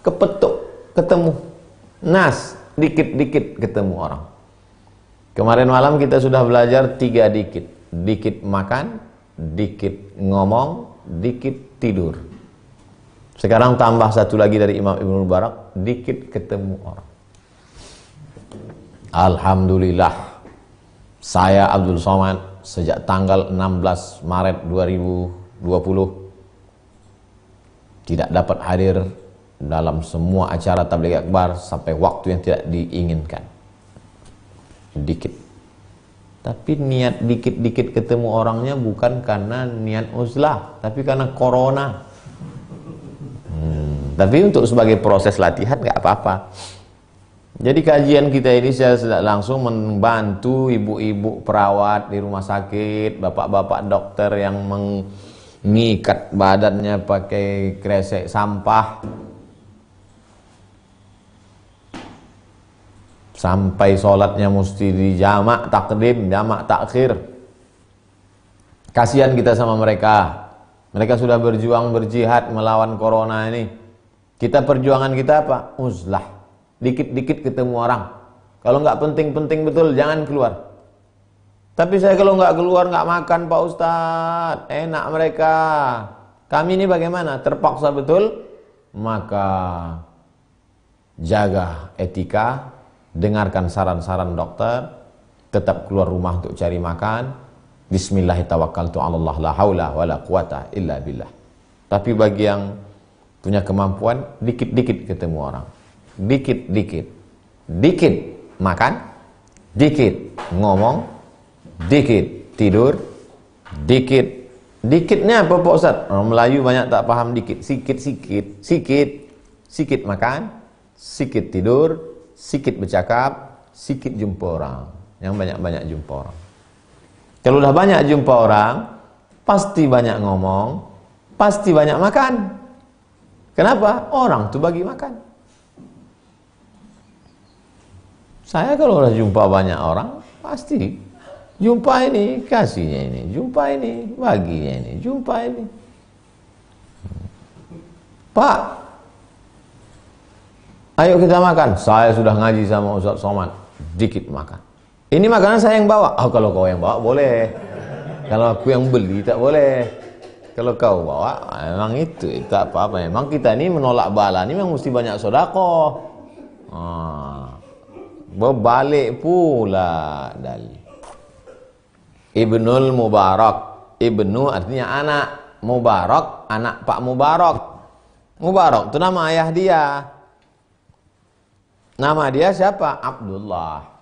kepetuk, ketemu. Nas, dikit-dikit ketemu orang. Kemarin malam kita sudah belajar 3 dikit. Dikit makan, dikit ngomong, dikit tidur. Sekarang tambah satu lagi dari Imam Ibnul Mubarak, dikit ketemu orang. Alhamdulillah, saya Abdul Somad sejak tanggal 16 Maret 2020 tidak dapat hadir dalam semua acara tabligh akbar sampai waktu yang tidak diinginkan. Dikit. Tapi niat dikit-dikit ketemu orangnya bukan karena niat uzlah, tapi karena corona. Tapi untuk sebagai proses latihan nggak apa-apa. Jadi kajian kita ini saya langsung membantu ibu-ibu perawat di rumah sakit, bapak-bapak dokter yang mengikat badannya pakai kresek sampah. Sampai sholatnya mesti dijamak takdim, jamak takhir. Kasihan kita sama mereka. Mereka sudah berjuang, berjihad melawan corona ini. Kita perjuangan kita apa? Uzlah. Dikit-dikit ketemu orang. Kalau nggak penting-penting betul, jangan keluar. Tapi saya kalau nggak keluar, nggak makan Pak Ustadz. Enak mereka. Kami ini bagaimana? Terpaksa betul. Maka jaga etika, dengarkan saran-saran dokter, tetap keluar rumah untuk cari makan. Bismillahirrahmanirrahim, la haula wala quwata illa billah. Tapi bagi yang punya kemampuan, dikit-dikit ketemu orang, dikit-dikit, dikit makan, dikit ngomong, dikit tidur, dikit. Dikitnya apa Pak Ustaz? Orang Melayu banyak tak paham dikit. Sikit-sikit, sikit makan, sikit tidur, sikit bercakap, sikit jumpa orang. Yang banyak-banyak jumpa orang. Kalau udah banyak jumpa orang, pasti banyak ngomong, pasti banyak makan. Kenapa? Orang tuh bagi makan. Saya kalau udah jumpa banyak orang, pasti jumpa ini, kasihnya ini, jumpa ini, baginya ini, jumpa ini. Pak, ayo kita makan. Saya sudah ngaji sama Ustaz Somad, dikit makan. Ini makanan saya yang bawa. Oh, kalau kau yang bawa boleh. Kalau aku yang beli tak boleh. Kalau kau bawa, memang itu tak apa-apa. Memang kita ini menolak bala ini memang mesti banyak sedekah. Berbalik pula dari Ibnul Mubarak. Ibnu artinya anak, Mubarak anak Pak Mubarak. Mubarak itu nama ayah dia. Nama dia siapa? Abdullah.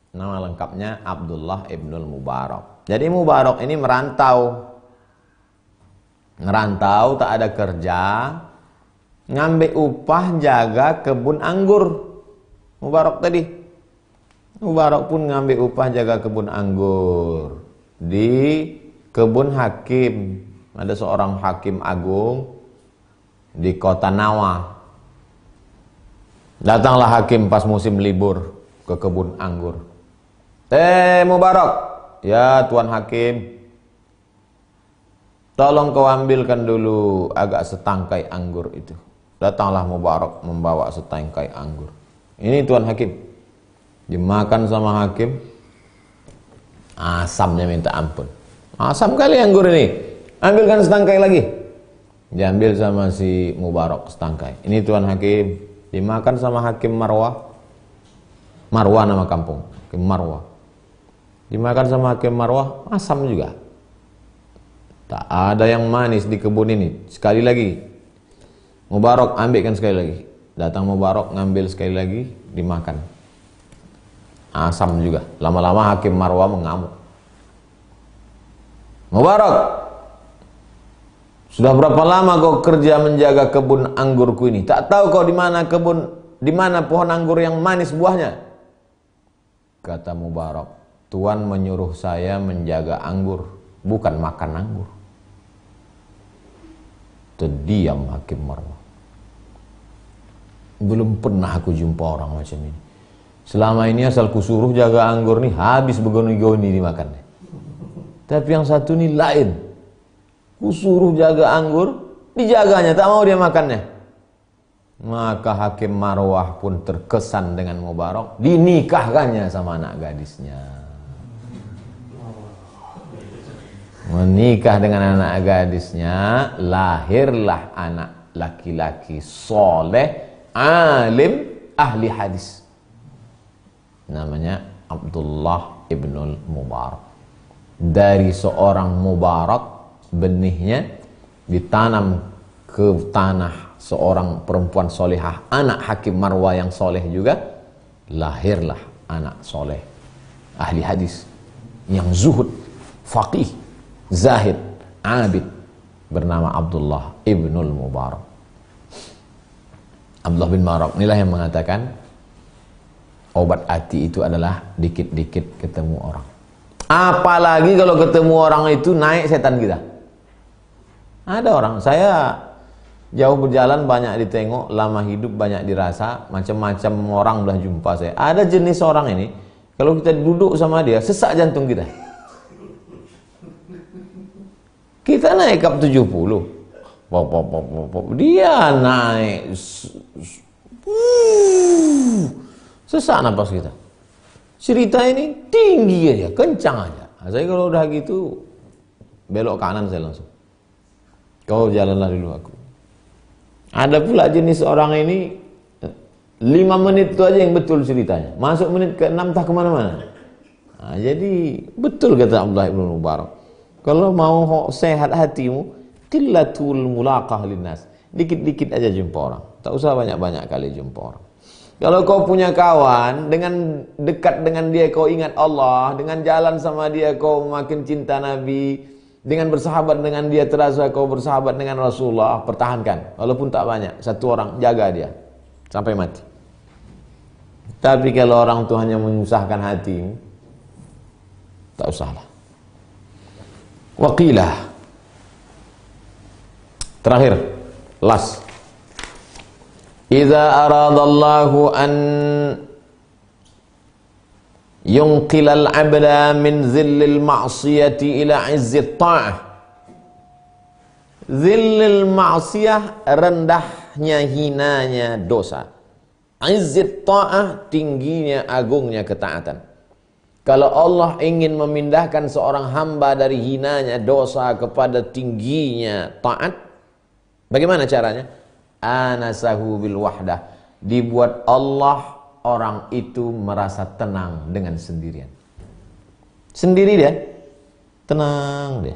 Nama lengkapnya Abdullah Ibnul Mubarak. Jadi Mubarak ini merantau. Merantau, tak ada kerja, ngambil upah jaga kebun anggur. Mubarak tadi. Mubarak pun ngambil upah jaga kebun anggur di kebun hakim. Ada seorang hakim agung di kota Nawa. Datanglah hakim pas musim libur ke kebun anggur. Mubarak, ya Tuan Hakim, tolong kau ambilkan dulu agak setangkai anggur itu. Datanglah Mubarak membawa setangkai anggur. Ini Tuan Hakim. Dimakan sama Hakim, asamnya minta ampun. Asam kali anggur ini. Ambilkan setangkai lagi. Diambil sama si Mubarak setangkai. Ini Tuan Hakim. Dimakan sama Hakim Marwah. Marwah nama kampung, Hakim Marwah. Dimakan sama Hakim Marwah, asam juga. Tak ada yang manis di kebun ini. Sekali lagi, Mubarak ambilkan sekali lagi. Datang Mubarak ngambil sekali lagi, dimakan. Asam juga. Lama-lama Hakim Marwah mengamuk. Mubarak, sudah berapa lama kau kerja menjaga kebun anggurku ini? Tak tahu kau di mana kebun, di mana pohon anggur yang manis buahnya? Kata Mubarak, Tuan menyuruh saya menjaga anggur, bukan makan anggur. Terdiam Hakim Marwah. Belum pernah aku jumpa orang macam ini. Selama ini asal kusuruh jaga anggur nih, habis begoni-goni dimakannya. Tapi yang satu ini lain. Kusuruh jaga anggur, dijaganya, tak mau dia makannya. Maka Hakim Marwah pun terkesan dengan Mubarak, dinikahkannya sama anak gadisnya. Menikah dengan anak gadisnya, lahirlah anak laki-laki soleh, alim, ahli hadis. Namanya Abdullah Ibnul Mubarak. Dari seorang Mubarak, benihnya ditanam ke tanah seorang perempuan solehah, anak Hakim Marwah yang soleh juga, lahirlah anak soleh, ahli hadis, yang zuhud, faqih, zahid, abid, bernama Abdullah Ibnul Mubarak. Abdullah bin Mubarak inilah yang mengatakan obat hati itu adalah dikit-dikit ketemu orang. Apalagi kalau ketemu orang itu naik setan kita. Ada orang, saya jauh berjalan banyak ditengok, lama hidup banyak dirasa, macam-macam orang udah jumpa saya. Ada jenis orang ini, kalau kita duduk sama dia, sesak jantung kita. Kita naik kap 70, dia naik, sesak napas kita. Cerita ini tinggi aja, kencang aja. Saya kalau udah gitu, belok kanan saya langsung. Kau jalanlah dulu aku. Ada pula jenis orang ini, 5 menit itu aja yang betul ceritanya. Masuk menit ke-6 tak kemana-mana. Nah, jadi betul kata Abdullah ibn Mubarak. Kalau mau sehat hatimu, qillatul mulaqah linnas. Dikit-dikit aja jumpa orang. Tak usah banyak-banyak kali jumpa orang. Kalau kau punya kawan, dengan dekat dengan dia kau ingat Allah, dengan jalan sama dia kau makin cinta Nabi, dengan bersahabat dengan dia terasa kau bersahabat dengan Rasulullah, pertahankan. Walaupun tak banyak, satu orang jaga dia sampai mati. Tapi kalau orang itu hanya menyusahkan hatimu, tak usahlah. Waqilah. Terakhir, last. Idza aradallahu an yunqilal abda min zillil ma'siyati ila izzit ta'ah. Zillil ma'siyah, rendahnya, hinanya dosa. Izzit ta'ah, tingginya, agungnya ketaatan. Kalau Allah ingin memindahkan seorang hamba dari hinanya dosa kepada tingginya taat, bagaimana caranya? Anasahu bil wahdah. Dibuat Allah orang itu merasa tenang dengan sendirian. Sendiri dia, tenang dia.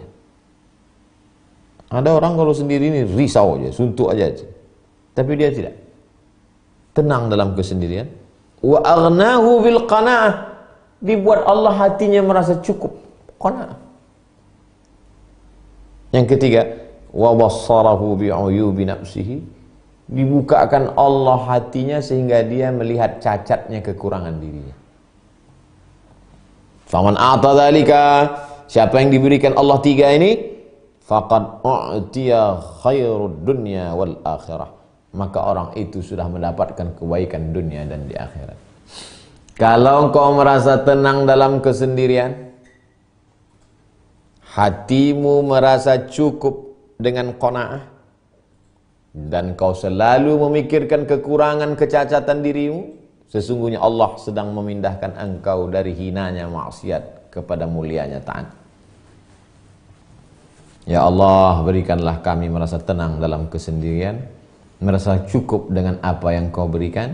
Ada orang kalau sendiri ini risau aja, suntuk aja. Tapi dia tidak. Tenang dalam kesendirian. Wa aghnahu bil qanaah. Dibuat Allah hatinya merasa cukup, qanaah. Yang ketiga, wa wassarahu bi uyubi nafsihi. Dibukakan Allah hatinya sehingga dia melihat cacatnya, kekurangan dirinya. Faman a'ta dzalika, siapa yang diberikan Allah 3 ini, faqad u'tiya khairud dunya wal akhirah. Maka orang itu sudah mendapatkan kebaikan dunia dan di akhirat. Kalau engkau merasa tenang dalam kesendirian, hatimu merasa cukup dengan qanaah, dan kau selalu memikirkan kekurangan, kecacatan dirimu, sesungguhnya Allah sedang memindahkan engkau dari hinanya maksiat kepada mulianya taat. Ya Allah, berikanlah kami merasa tenang dalam kesendirian, merasa cukup dengan apa yang kau berikan,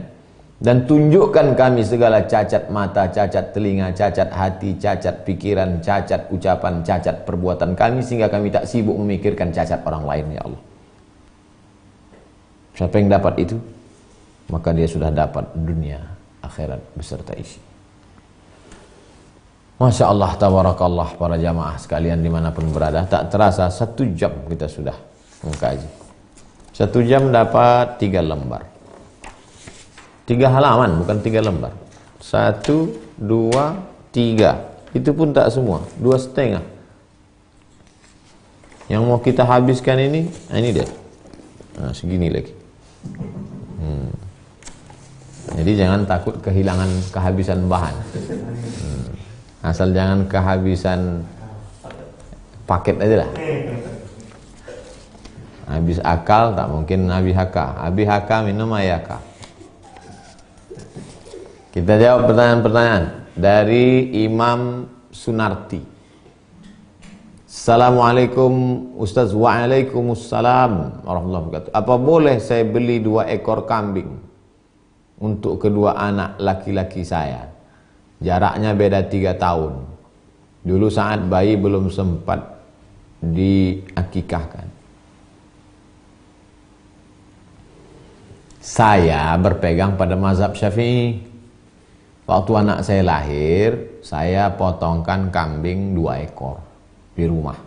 dan tunjukkan kami segala cacat mata, cacat telinga, cacat hati, cacat pikiran, cacat ucapan, cacat perbuatan kami, sehingga kami tak sibuk memikirkan cacat orang lain, ya Allah. Siapa yang dapat itu, maka dia sudah dapat dunia, akhirat beserta isi. Masya Allah, tabarakallah para jamaah sekalian dimanapun berada. Tak terasa 1 jam kita sudah mengkaji. 1 jam dapat 3 lembar. 3 halaman, bukan 3 lembar. 1, 2, 3. Itu pun tak semua, 2,5. Yang mau kita habiskan ini dia. Nah, segini lagi. Jadi jangan takut kehabisan bahan. Asal jangan kehabisan paket aja lah. Habis akal tak mungkin habis haka. Habis haka minum ayaka. Kita jawab pertanyaan-pertanyaan dari Imam Sunarti. Assalamualaikum Ustaz. Waalaikumsalam warahmatullahi wabarakatuh. Apa boleh saya beli 2 ekor kambing untuk kedua anak laki-laki saya? Jaraknya beda 3 tahun. Dulu saat bayi belum sempat diakikahkan. Saya berpegang pada mazhab Syafi'i. Waktu anak saya lahir, saya potongkan kambing 2 ekor di rumah.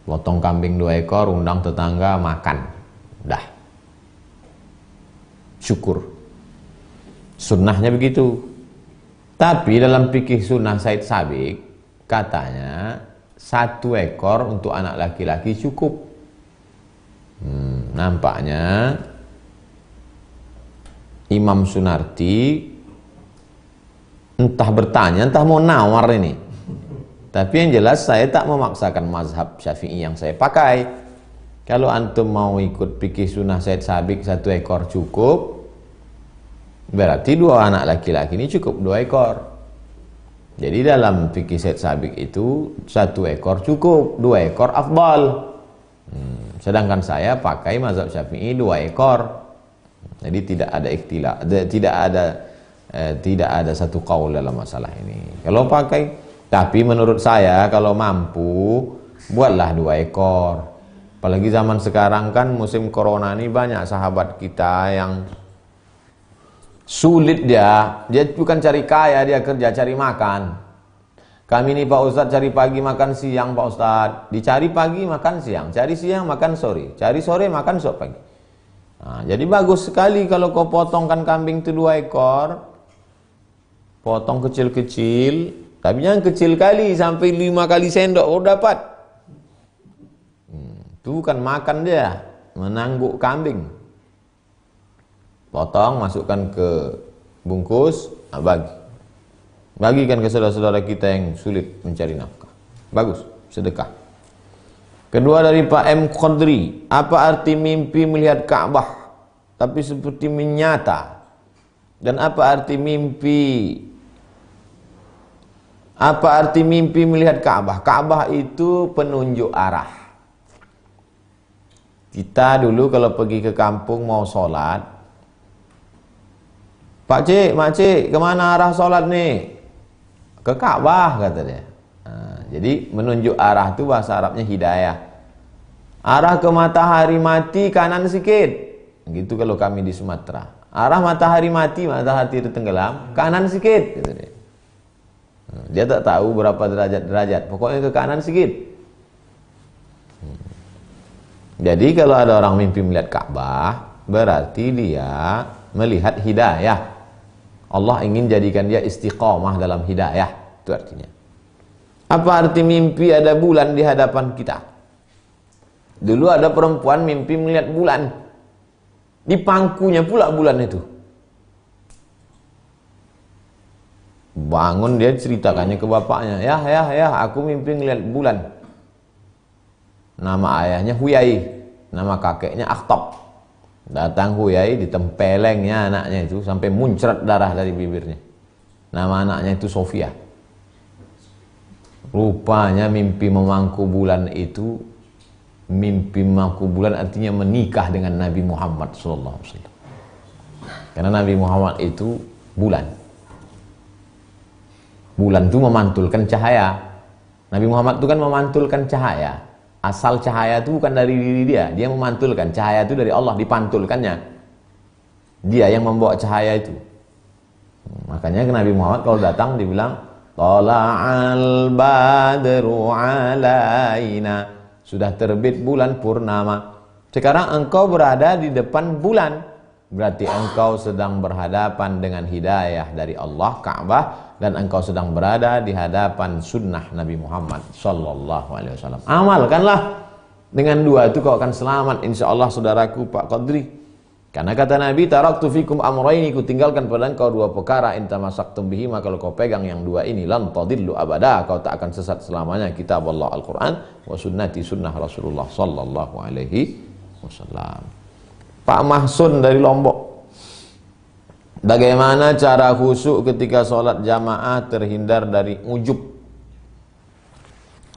Potong kambing 2 ekor, undang tetangga makan. Dah. Syukur. Sunnahnya begitu. Tapi dalam fikih sunnah Said Sabiq, katanya 1 ekor untuk anak laki-laki cukup. Nampaknya Imam Sunarti entah bertanya, entah mau nawar ini. Tapi yang jelas saya tak memaksakan mazhab Syafi'i yang saya pakai. Kalau antum mau ikut fikih sunnah Said Sabiq 1 ekor cukup, berarti 2 anak laki-laki ini cukup 2 ekor. Jadi dalam fikih Said Sabiq itu 1 ekor cukup, 2 ekor afdal. Sedangkan saya pakai mazhab Syafi'i 2 ekor. Jadi tidak ada ikhtilaf, tidak ada satu qaul dalam masalah ini. Kalau pakai, tapi menurut saya kalau mampu buatlah 2 ekor. Apalagi zaman sekarang kan musim corona ini banyak sahabat kita yang sulit, dia bukan cari kaya, dia kerja cari makan. Kami ini Pak Ustadz cari pagi makan siang Pak Ustadz, dicari pagi makan siang, cari siang makan sore, cari sore makan sore pagi. Nah, jadi bagus sekali kalau kau potongkan kambing itu 2 ekor, potong kecil-kecil, tapi jangan kecil kali sampai 5 kali sendok oh dapat. Itu bukan makan dia, menangguk kambing. Potong, masukkan ke bungkus, bagikan ke saudara-saudara kita yang sulit mencari nafkah. Bagus, sedekah. Kedua dari Pak M. Qadri, apa arti mimpi melihat Ka'bah tapi seperti menyata? Dan apa arti mimpi melihat Ka'bah? Ka'bah itu penunjuk arah. Kita dulu kalau pergi ke kampung mau sholat, Pak Cik, Mak Cik, kemana arah sholat nih? Ke Ka'bah kata dia. Jadi menunjuk arah itu bahasa Arabnya hidayah. Arah ke matahari mati kanan sikit. Gitu kalau kami di Sumatera. Arah matahari mati, matahari tenggelam, kanan sikit. Gitu dia. Dia tak tahu berapa derajat. Pokoknya ke kanan sikit. Jadi kalau ada orang mimpi melihat Ka'bah, berarti dia melihat hidayah. Allah ingin jadikan dia istiqamah dalam hidayah. Itu artinya. Apa arti mimpi ada bulan di hadapan kita? Dulu ada perempuan mimpi melihat bulan. Di pangkunya pula bulan itu. Bangun dia ceritakannya ke bapaknya. Ya, aku mimpi melihat bulan. Nama ayahnya Huyai, nama kakeknya Akhtab. Datang Huyai, ditempelengnya anaknya itu sampai muncrat darah dari bibirnya. Nama anaknya itu Sofia. Rupanya mimpi memangku bulan itu, mimpi memangku bulan artinya menikah dengan Nabi Muhammad SAW. Karena Nabi Muhammad itu bulan. Bulan itu memantulkan cahaya. Nabi Muhammad itu kan memantulkan cahaya. Asal cahaya itu bukan dari diri dia, dia memantulkan. Cahaya itu dari Allah, dipantulkannya. Dia yang membawa cahaya itu. Makanya Nabi Muhammad kalau datang dibilang Tala'al badru alaina, sudah terbit bulan purnama. Sekarang engkau berada di depan bulan, berarti engkau sedang berhadapan dengan hidayah dari Allah, Ka'bah, dan engkau sedang berada di hadapan sunnah Nabi Muhammad sallallahu alaihi wasallam. Amalkanlah dengan 2 itu kau akan selamat insyaallah saudaraku Pak Qadri. Karena kata Nabi, taraktu fikum amrayni, ku tinggalkan pada engkau 2 perkara, in tamassaktum bihi, maka kalau kau pegang yang 2 ini lan tadillu abada, kau tak akan sesat selamanya. Kitab Allah Al-Qur'an wa sunnati, sunnah Rasulullah sallallahu alaihi wasallam. Pak Mahsun dari Lombok, bagaimana cara khusyuk ketika sholat jamaah terhindar dari ujub?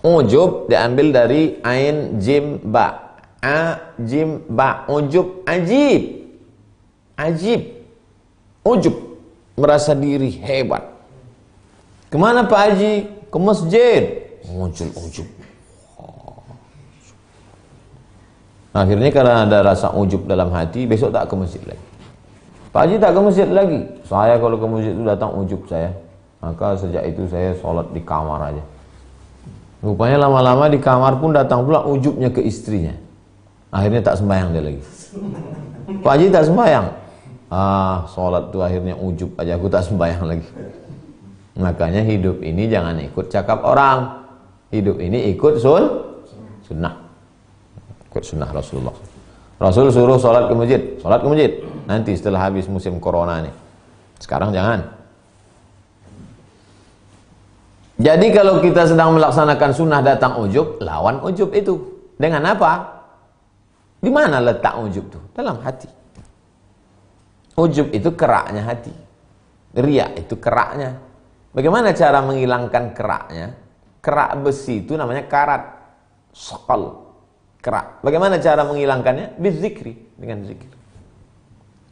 Ujub diambil dari ain jim ba, a jim ba, ujub ajib. Ajib, ujub, merasa diri hebat. Kemana Pak Haji? Ke masjid. Muncul ujub. Akhirnya karena ada rasa ujub dalam hati, besok tak ke masjid lagi. Pak Haji tak ke masjid lagi. Saya kalau ke masjid itu datang ujub saya. Maka sejak itu saya sholat di kamar aja. Rupanya lama-lama di kamar pun datang pula ujubnya ke istrinya. Akhirnya tak sembahyang dia lagi. Pak Haji tak sembahyang. Sholat tuh akhirnya ujub aja, aku tak sembahyang lagi. Makanya hidup ini jangan ikut cakap orang. Hidup ini ikut sunnah. Ikut sunnah Rasulullah. Rasul suruh sholat ke masjid, sholat ke masjid. Nanti setelah habis musim corona nih. Sekarang jangan. Jadi kalau kita sedang melaksanakan sunnah datang ujub, lawan ujub itu. Dengan apa? Di mana letak ujub itu? Dalam hati. Ujub itu keraknya hati. Riya itu keraknya. Bagaimana cara menghilangkan keraknya? Kerak besi itu namanya karat. Sokal. Kerak. Bagaimana cara menghilangkannya? Bizikri. Dengan zikir.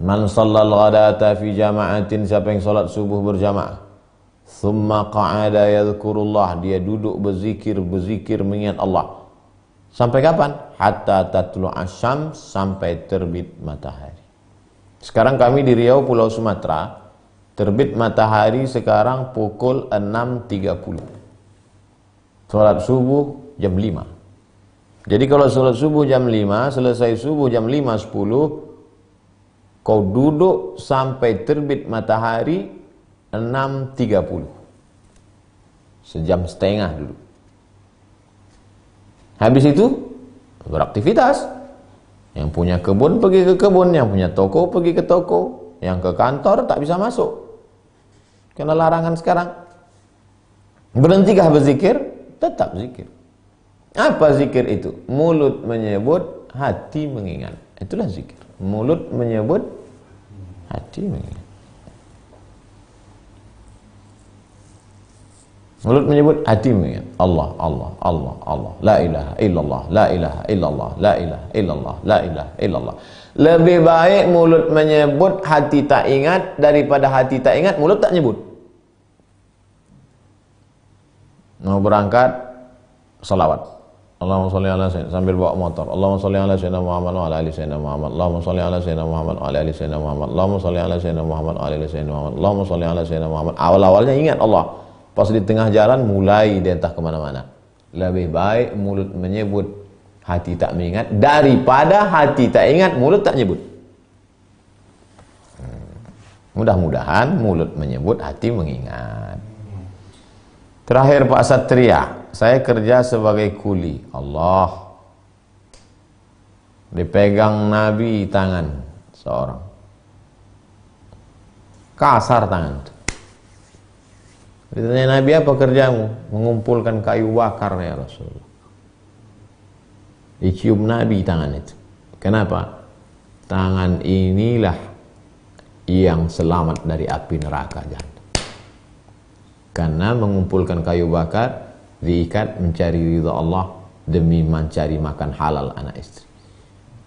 Man shallal ghadata fi jama'atin, siapa yang salat subuh berjamaah, thumma qa'ada yadhkurullah, dia duduk berzikir mengingat Allah. Sampai kapan? Hatta tatlu asyam, sampai terbit matahari. Sekarang kami di Riau, Pulau Sumatera, terbit matahari sekarang pukul 6.30. Salat subuh jam 5. Jadi kalau salat subuh jam 5, selesai subuh jam 5.10, kau duduk sampai terbit matahari 6.30. Sejam setengah duduk. Habis itu beraktivitas. Yang punya kebun pergi ke kebun, yang punya toko pergi ke toko, yang ke kantor tak bisa masuk karena larangan sekarang. Berhentikah berzikir? Tetap zikir. Apa zikir itu? Mulut menyebut, hati mengingat. Itulah zikir. Mulut menyebut, hati mengingat. Mulut menyebut, hati mengingat. Allah, Allah, Allah, Allah. La ilaha illallah, la ilaha illallah, la ilaha illallah, la ilaha illallah. Lebih baik mulut menyebut, hati tak ingat, daripada hati tak ingat, mulut tak nyebut. Mau berangkat, salawat. Allahumma sholli ala sayyidina, sambil bawa motor. Allahumma sholli ala sayyidina Muhammad wa ala ali sayyidina Muhammad. Allahumma sholli ala sayyidina Muhammad wa ala ali sayyidina Muhammad. Allahumma sholli ala sayyidina Muhammad wa ala ali sayyidina Muhammad. Allahumma sholli ala sayyidina Muhammad. Awal-awalnya ingat Allah. Pas di tengah jalan mulai dia entah kemana-mana. Lebih baik mulut menyebut, hati tak mengingat, daripada hati tak ingat, mulut tak nyebut. Mudah-mudahan mulut menyebut, hati mengingat. Terakhir Pak Satria, saya kerja sebagai kuli. Allah, dipegang Nabi tangan seorang, kasar tangan itu. Ditanya Nabi, apa kerjamu? Mengumpulkan kayu bakar ya Rasulullah. Dicium Nabi tangan itu. Kenapa? Tangan inilah yang selamat dari api neraka jahanam. Karena mengumpulkan kayu bakar, diikat mencari ridha Allah demi mencari makan halal anak istri.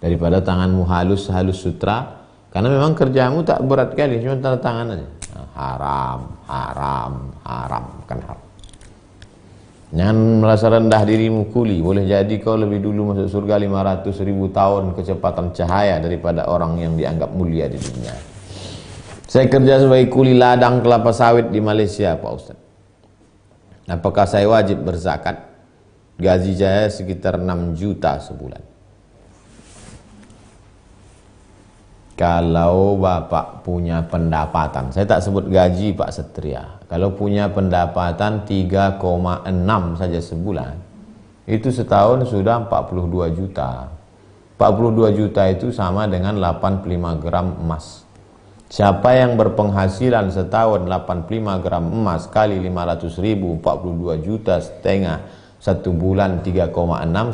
Daripada tanganmu halus-halus sutra, karena memang kerjamu tak berat kali, cuma tanda tangan aja. Haram, haram, haram, kan haram. Jangan merasa rendah dirimu kuli. Boleh jadi kau lebih dulu masuk surga 500.000 tahun kecepatan cahaya daripada orang yang dianggap mulia di dunia. Saya kerja sebagai kuli ladang kelapa sawit di Malaysia, Pak Ustaz. Apakah saya wajib berzakat? Gaji saya sekitar 6 juta sebulan. Kalau Bapak punya pendapatan, saya tak sebut gaji Pak Satria, kalau punya pendapatan 3,6 saja sebulan, itu setahun sudah 42 juta. 42 juta itu sama dengan 85 gram emas. Siapa yang berpenghasilan setahun 85 gram emas kali 500.000, 42 juta setengah, satu bulan 3,6,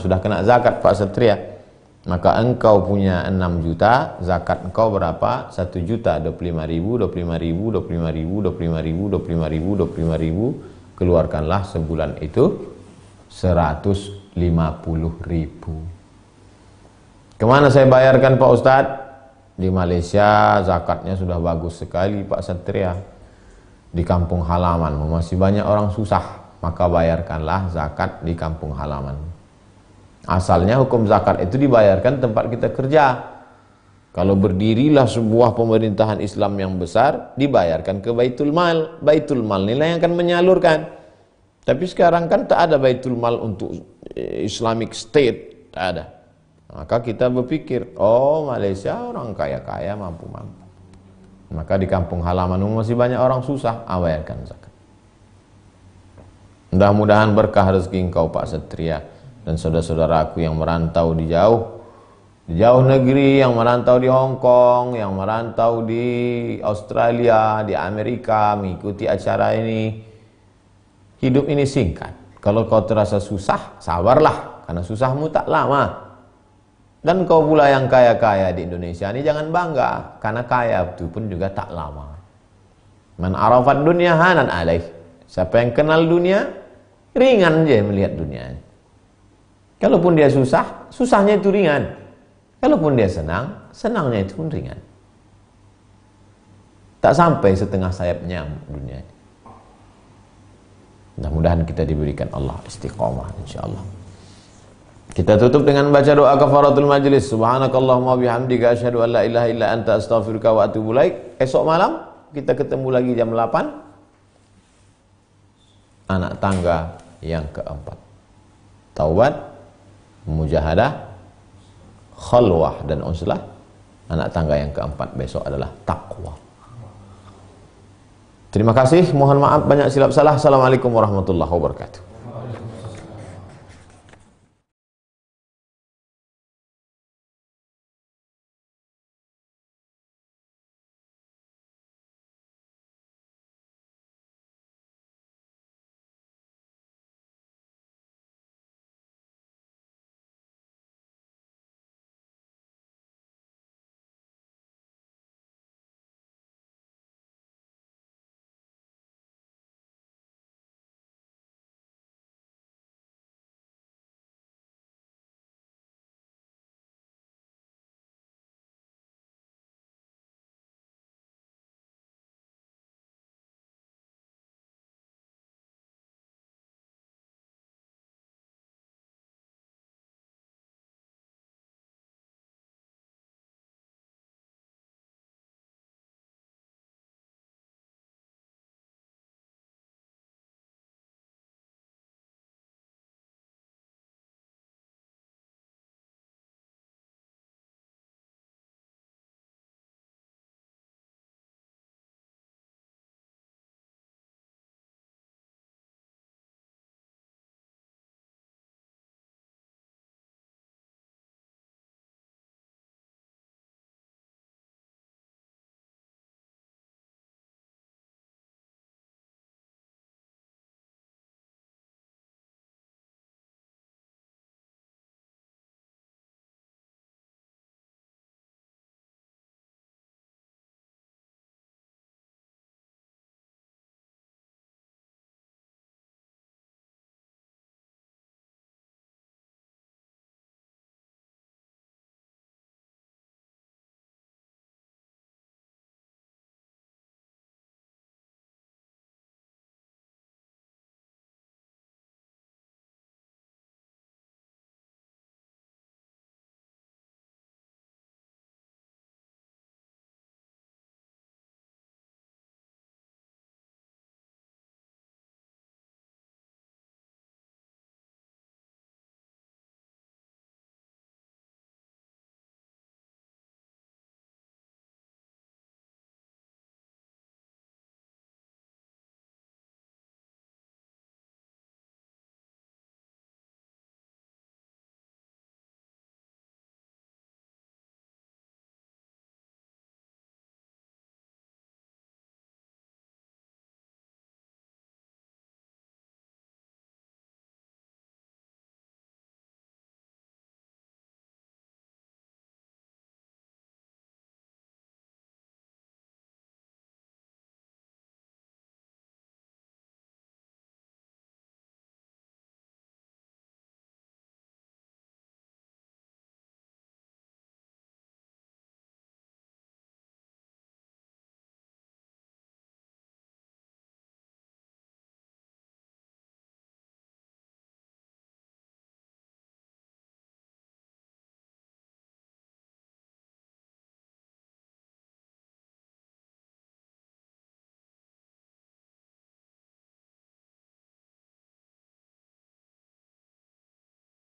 sudah kena zakat Pak Satria. Maka engkau punya 6 juta, zakat engkau berapa? 1 juta, 25.000, 25.000, 25.000, 25.000, 25.000, 25.000, keluarkanlah sebulan itu 150.000. Kemana saya bayarkan Pak Ustadz? Di Malaysia zakatnya sudah bagus sekali Pak Satria. Di kampung halaman masih banyak orang susah, maka bayarkanlah zakat di kampung halaman. Asalnya hukum zakat itu dibayarkan tempat kita kerja. Kalau berdirilah sebuah pemerintahan Islam yang besar, dibayarkan ke Baitul Mal. Baitul Mal inilah yang akan menyalurkan. Tapi sekarang kan tak ada Baitul Mal untuk Islamic State, tak ada. Maka kita berpikir, oh Malaysia orang kaya-kaya, mampu-mampu. Maka di kampung halaman masih banyak orang susah, bayarkan zakat. Mudah-mudahan berkah rezeki engkau Pak Satria dan saudara-saudaraku yang merantau di jauh negeri, yang merantau di Hong Kong, yang merantau di Australia, di Amerika, mengikuti acara ini. Hidup ini singkat. Kalau kau terasa susah, sabarlah, karena susahmu tak lama. Dan kau pula yang kaya-kaya di Indonesia ini jangan bangga, karena kaya itu pun juga tak lama. Man arafat dunia hanan alaih. Siapa yang kenal dunia, ringan aja melihat dunia. Kalaupun dia susah, susahnya itu ringan. Kalaupun dia senang, senangnya itu pun ringan. Tak sampai setengah sayap nyamuk dunia. Mudah-mudahan kita diberikan Allah istiqamah insyaallah. Kita tutup dengan baca doa kafaratul majlis. Subhanakallahumma bihamdika asyhadu an la ilaha illa anta astaghfiruka wa atubu ilaik. Esok malam kita ketemu lagi jam 8. Anak tangga yang keempat. Taubat, mujahadah, khalwah dan uzlah. Anak tangga yang keempat besok adalah taqwa. Terima kasih, mohon maaf banyak silap salah. Assalamualaikum warahmatullahi wabarakatuh.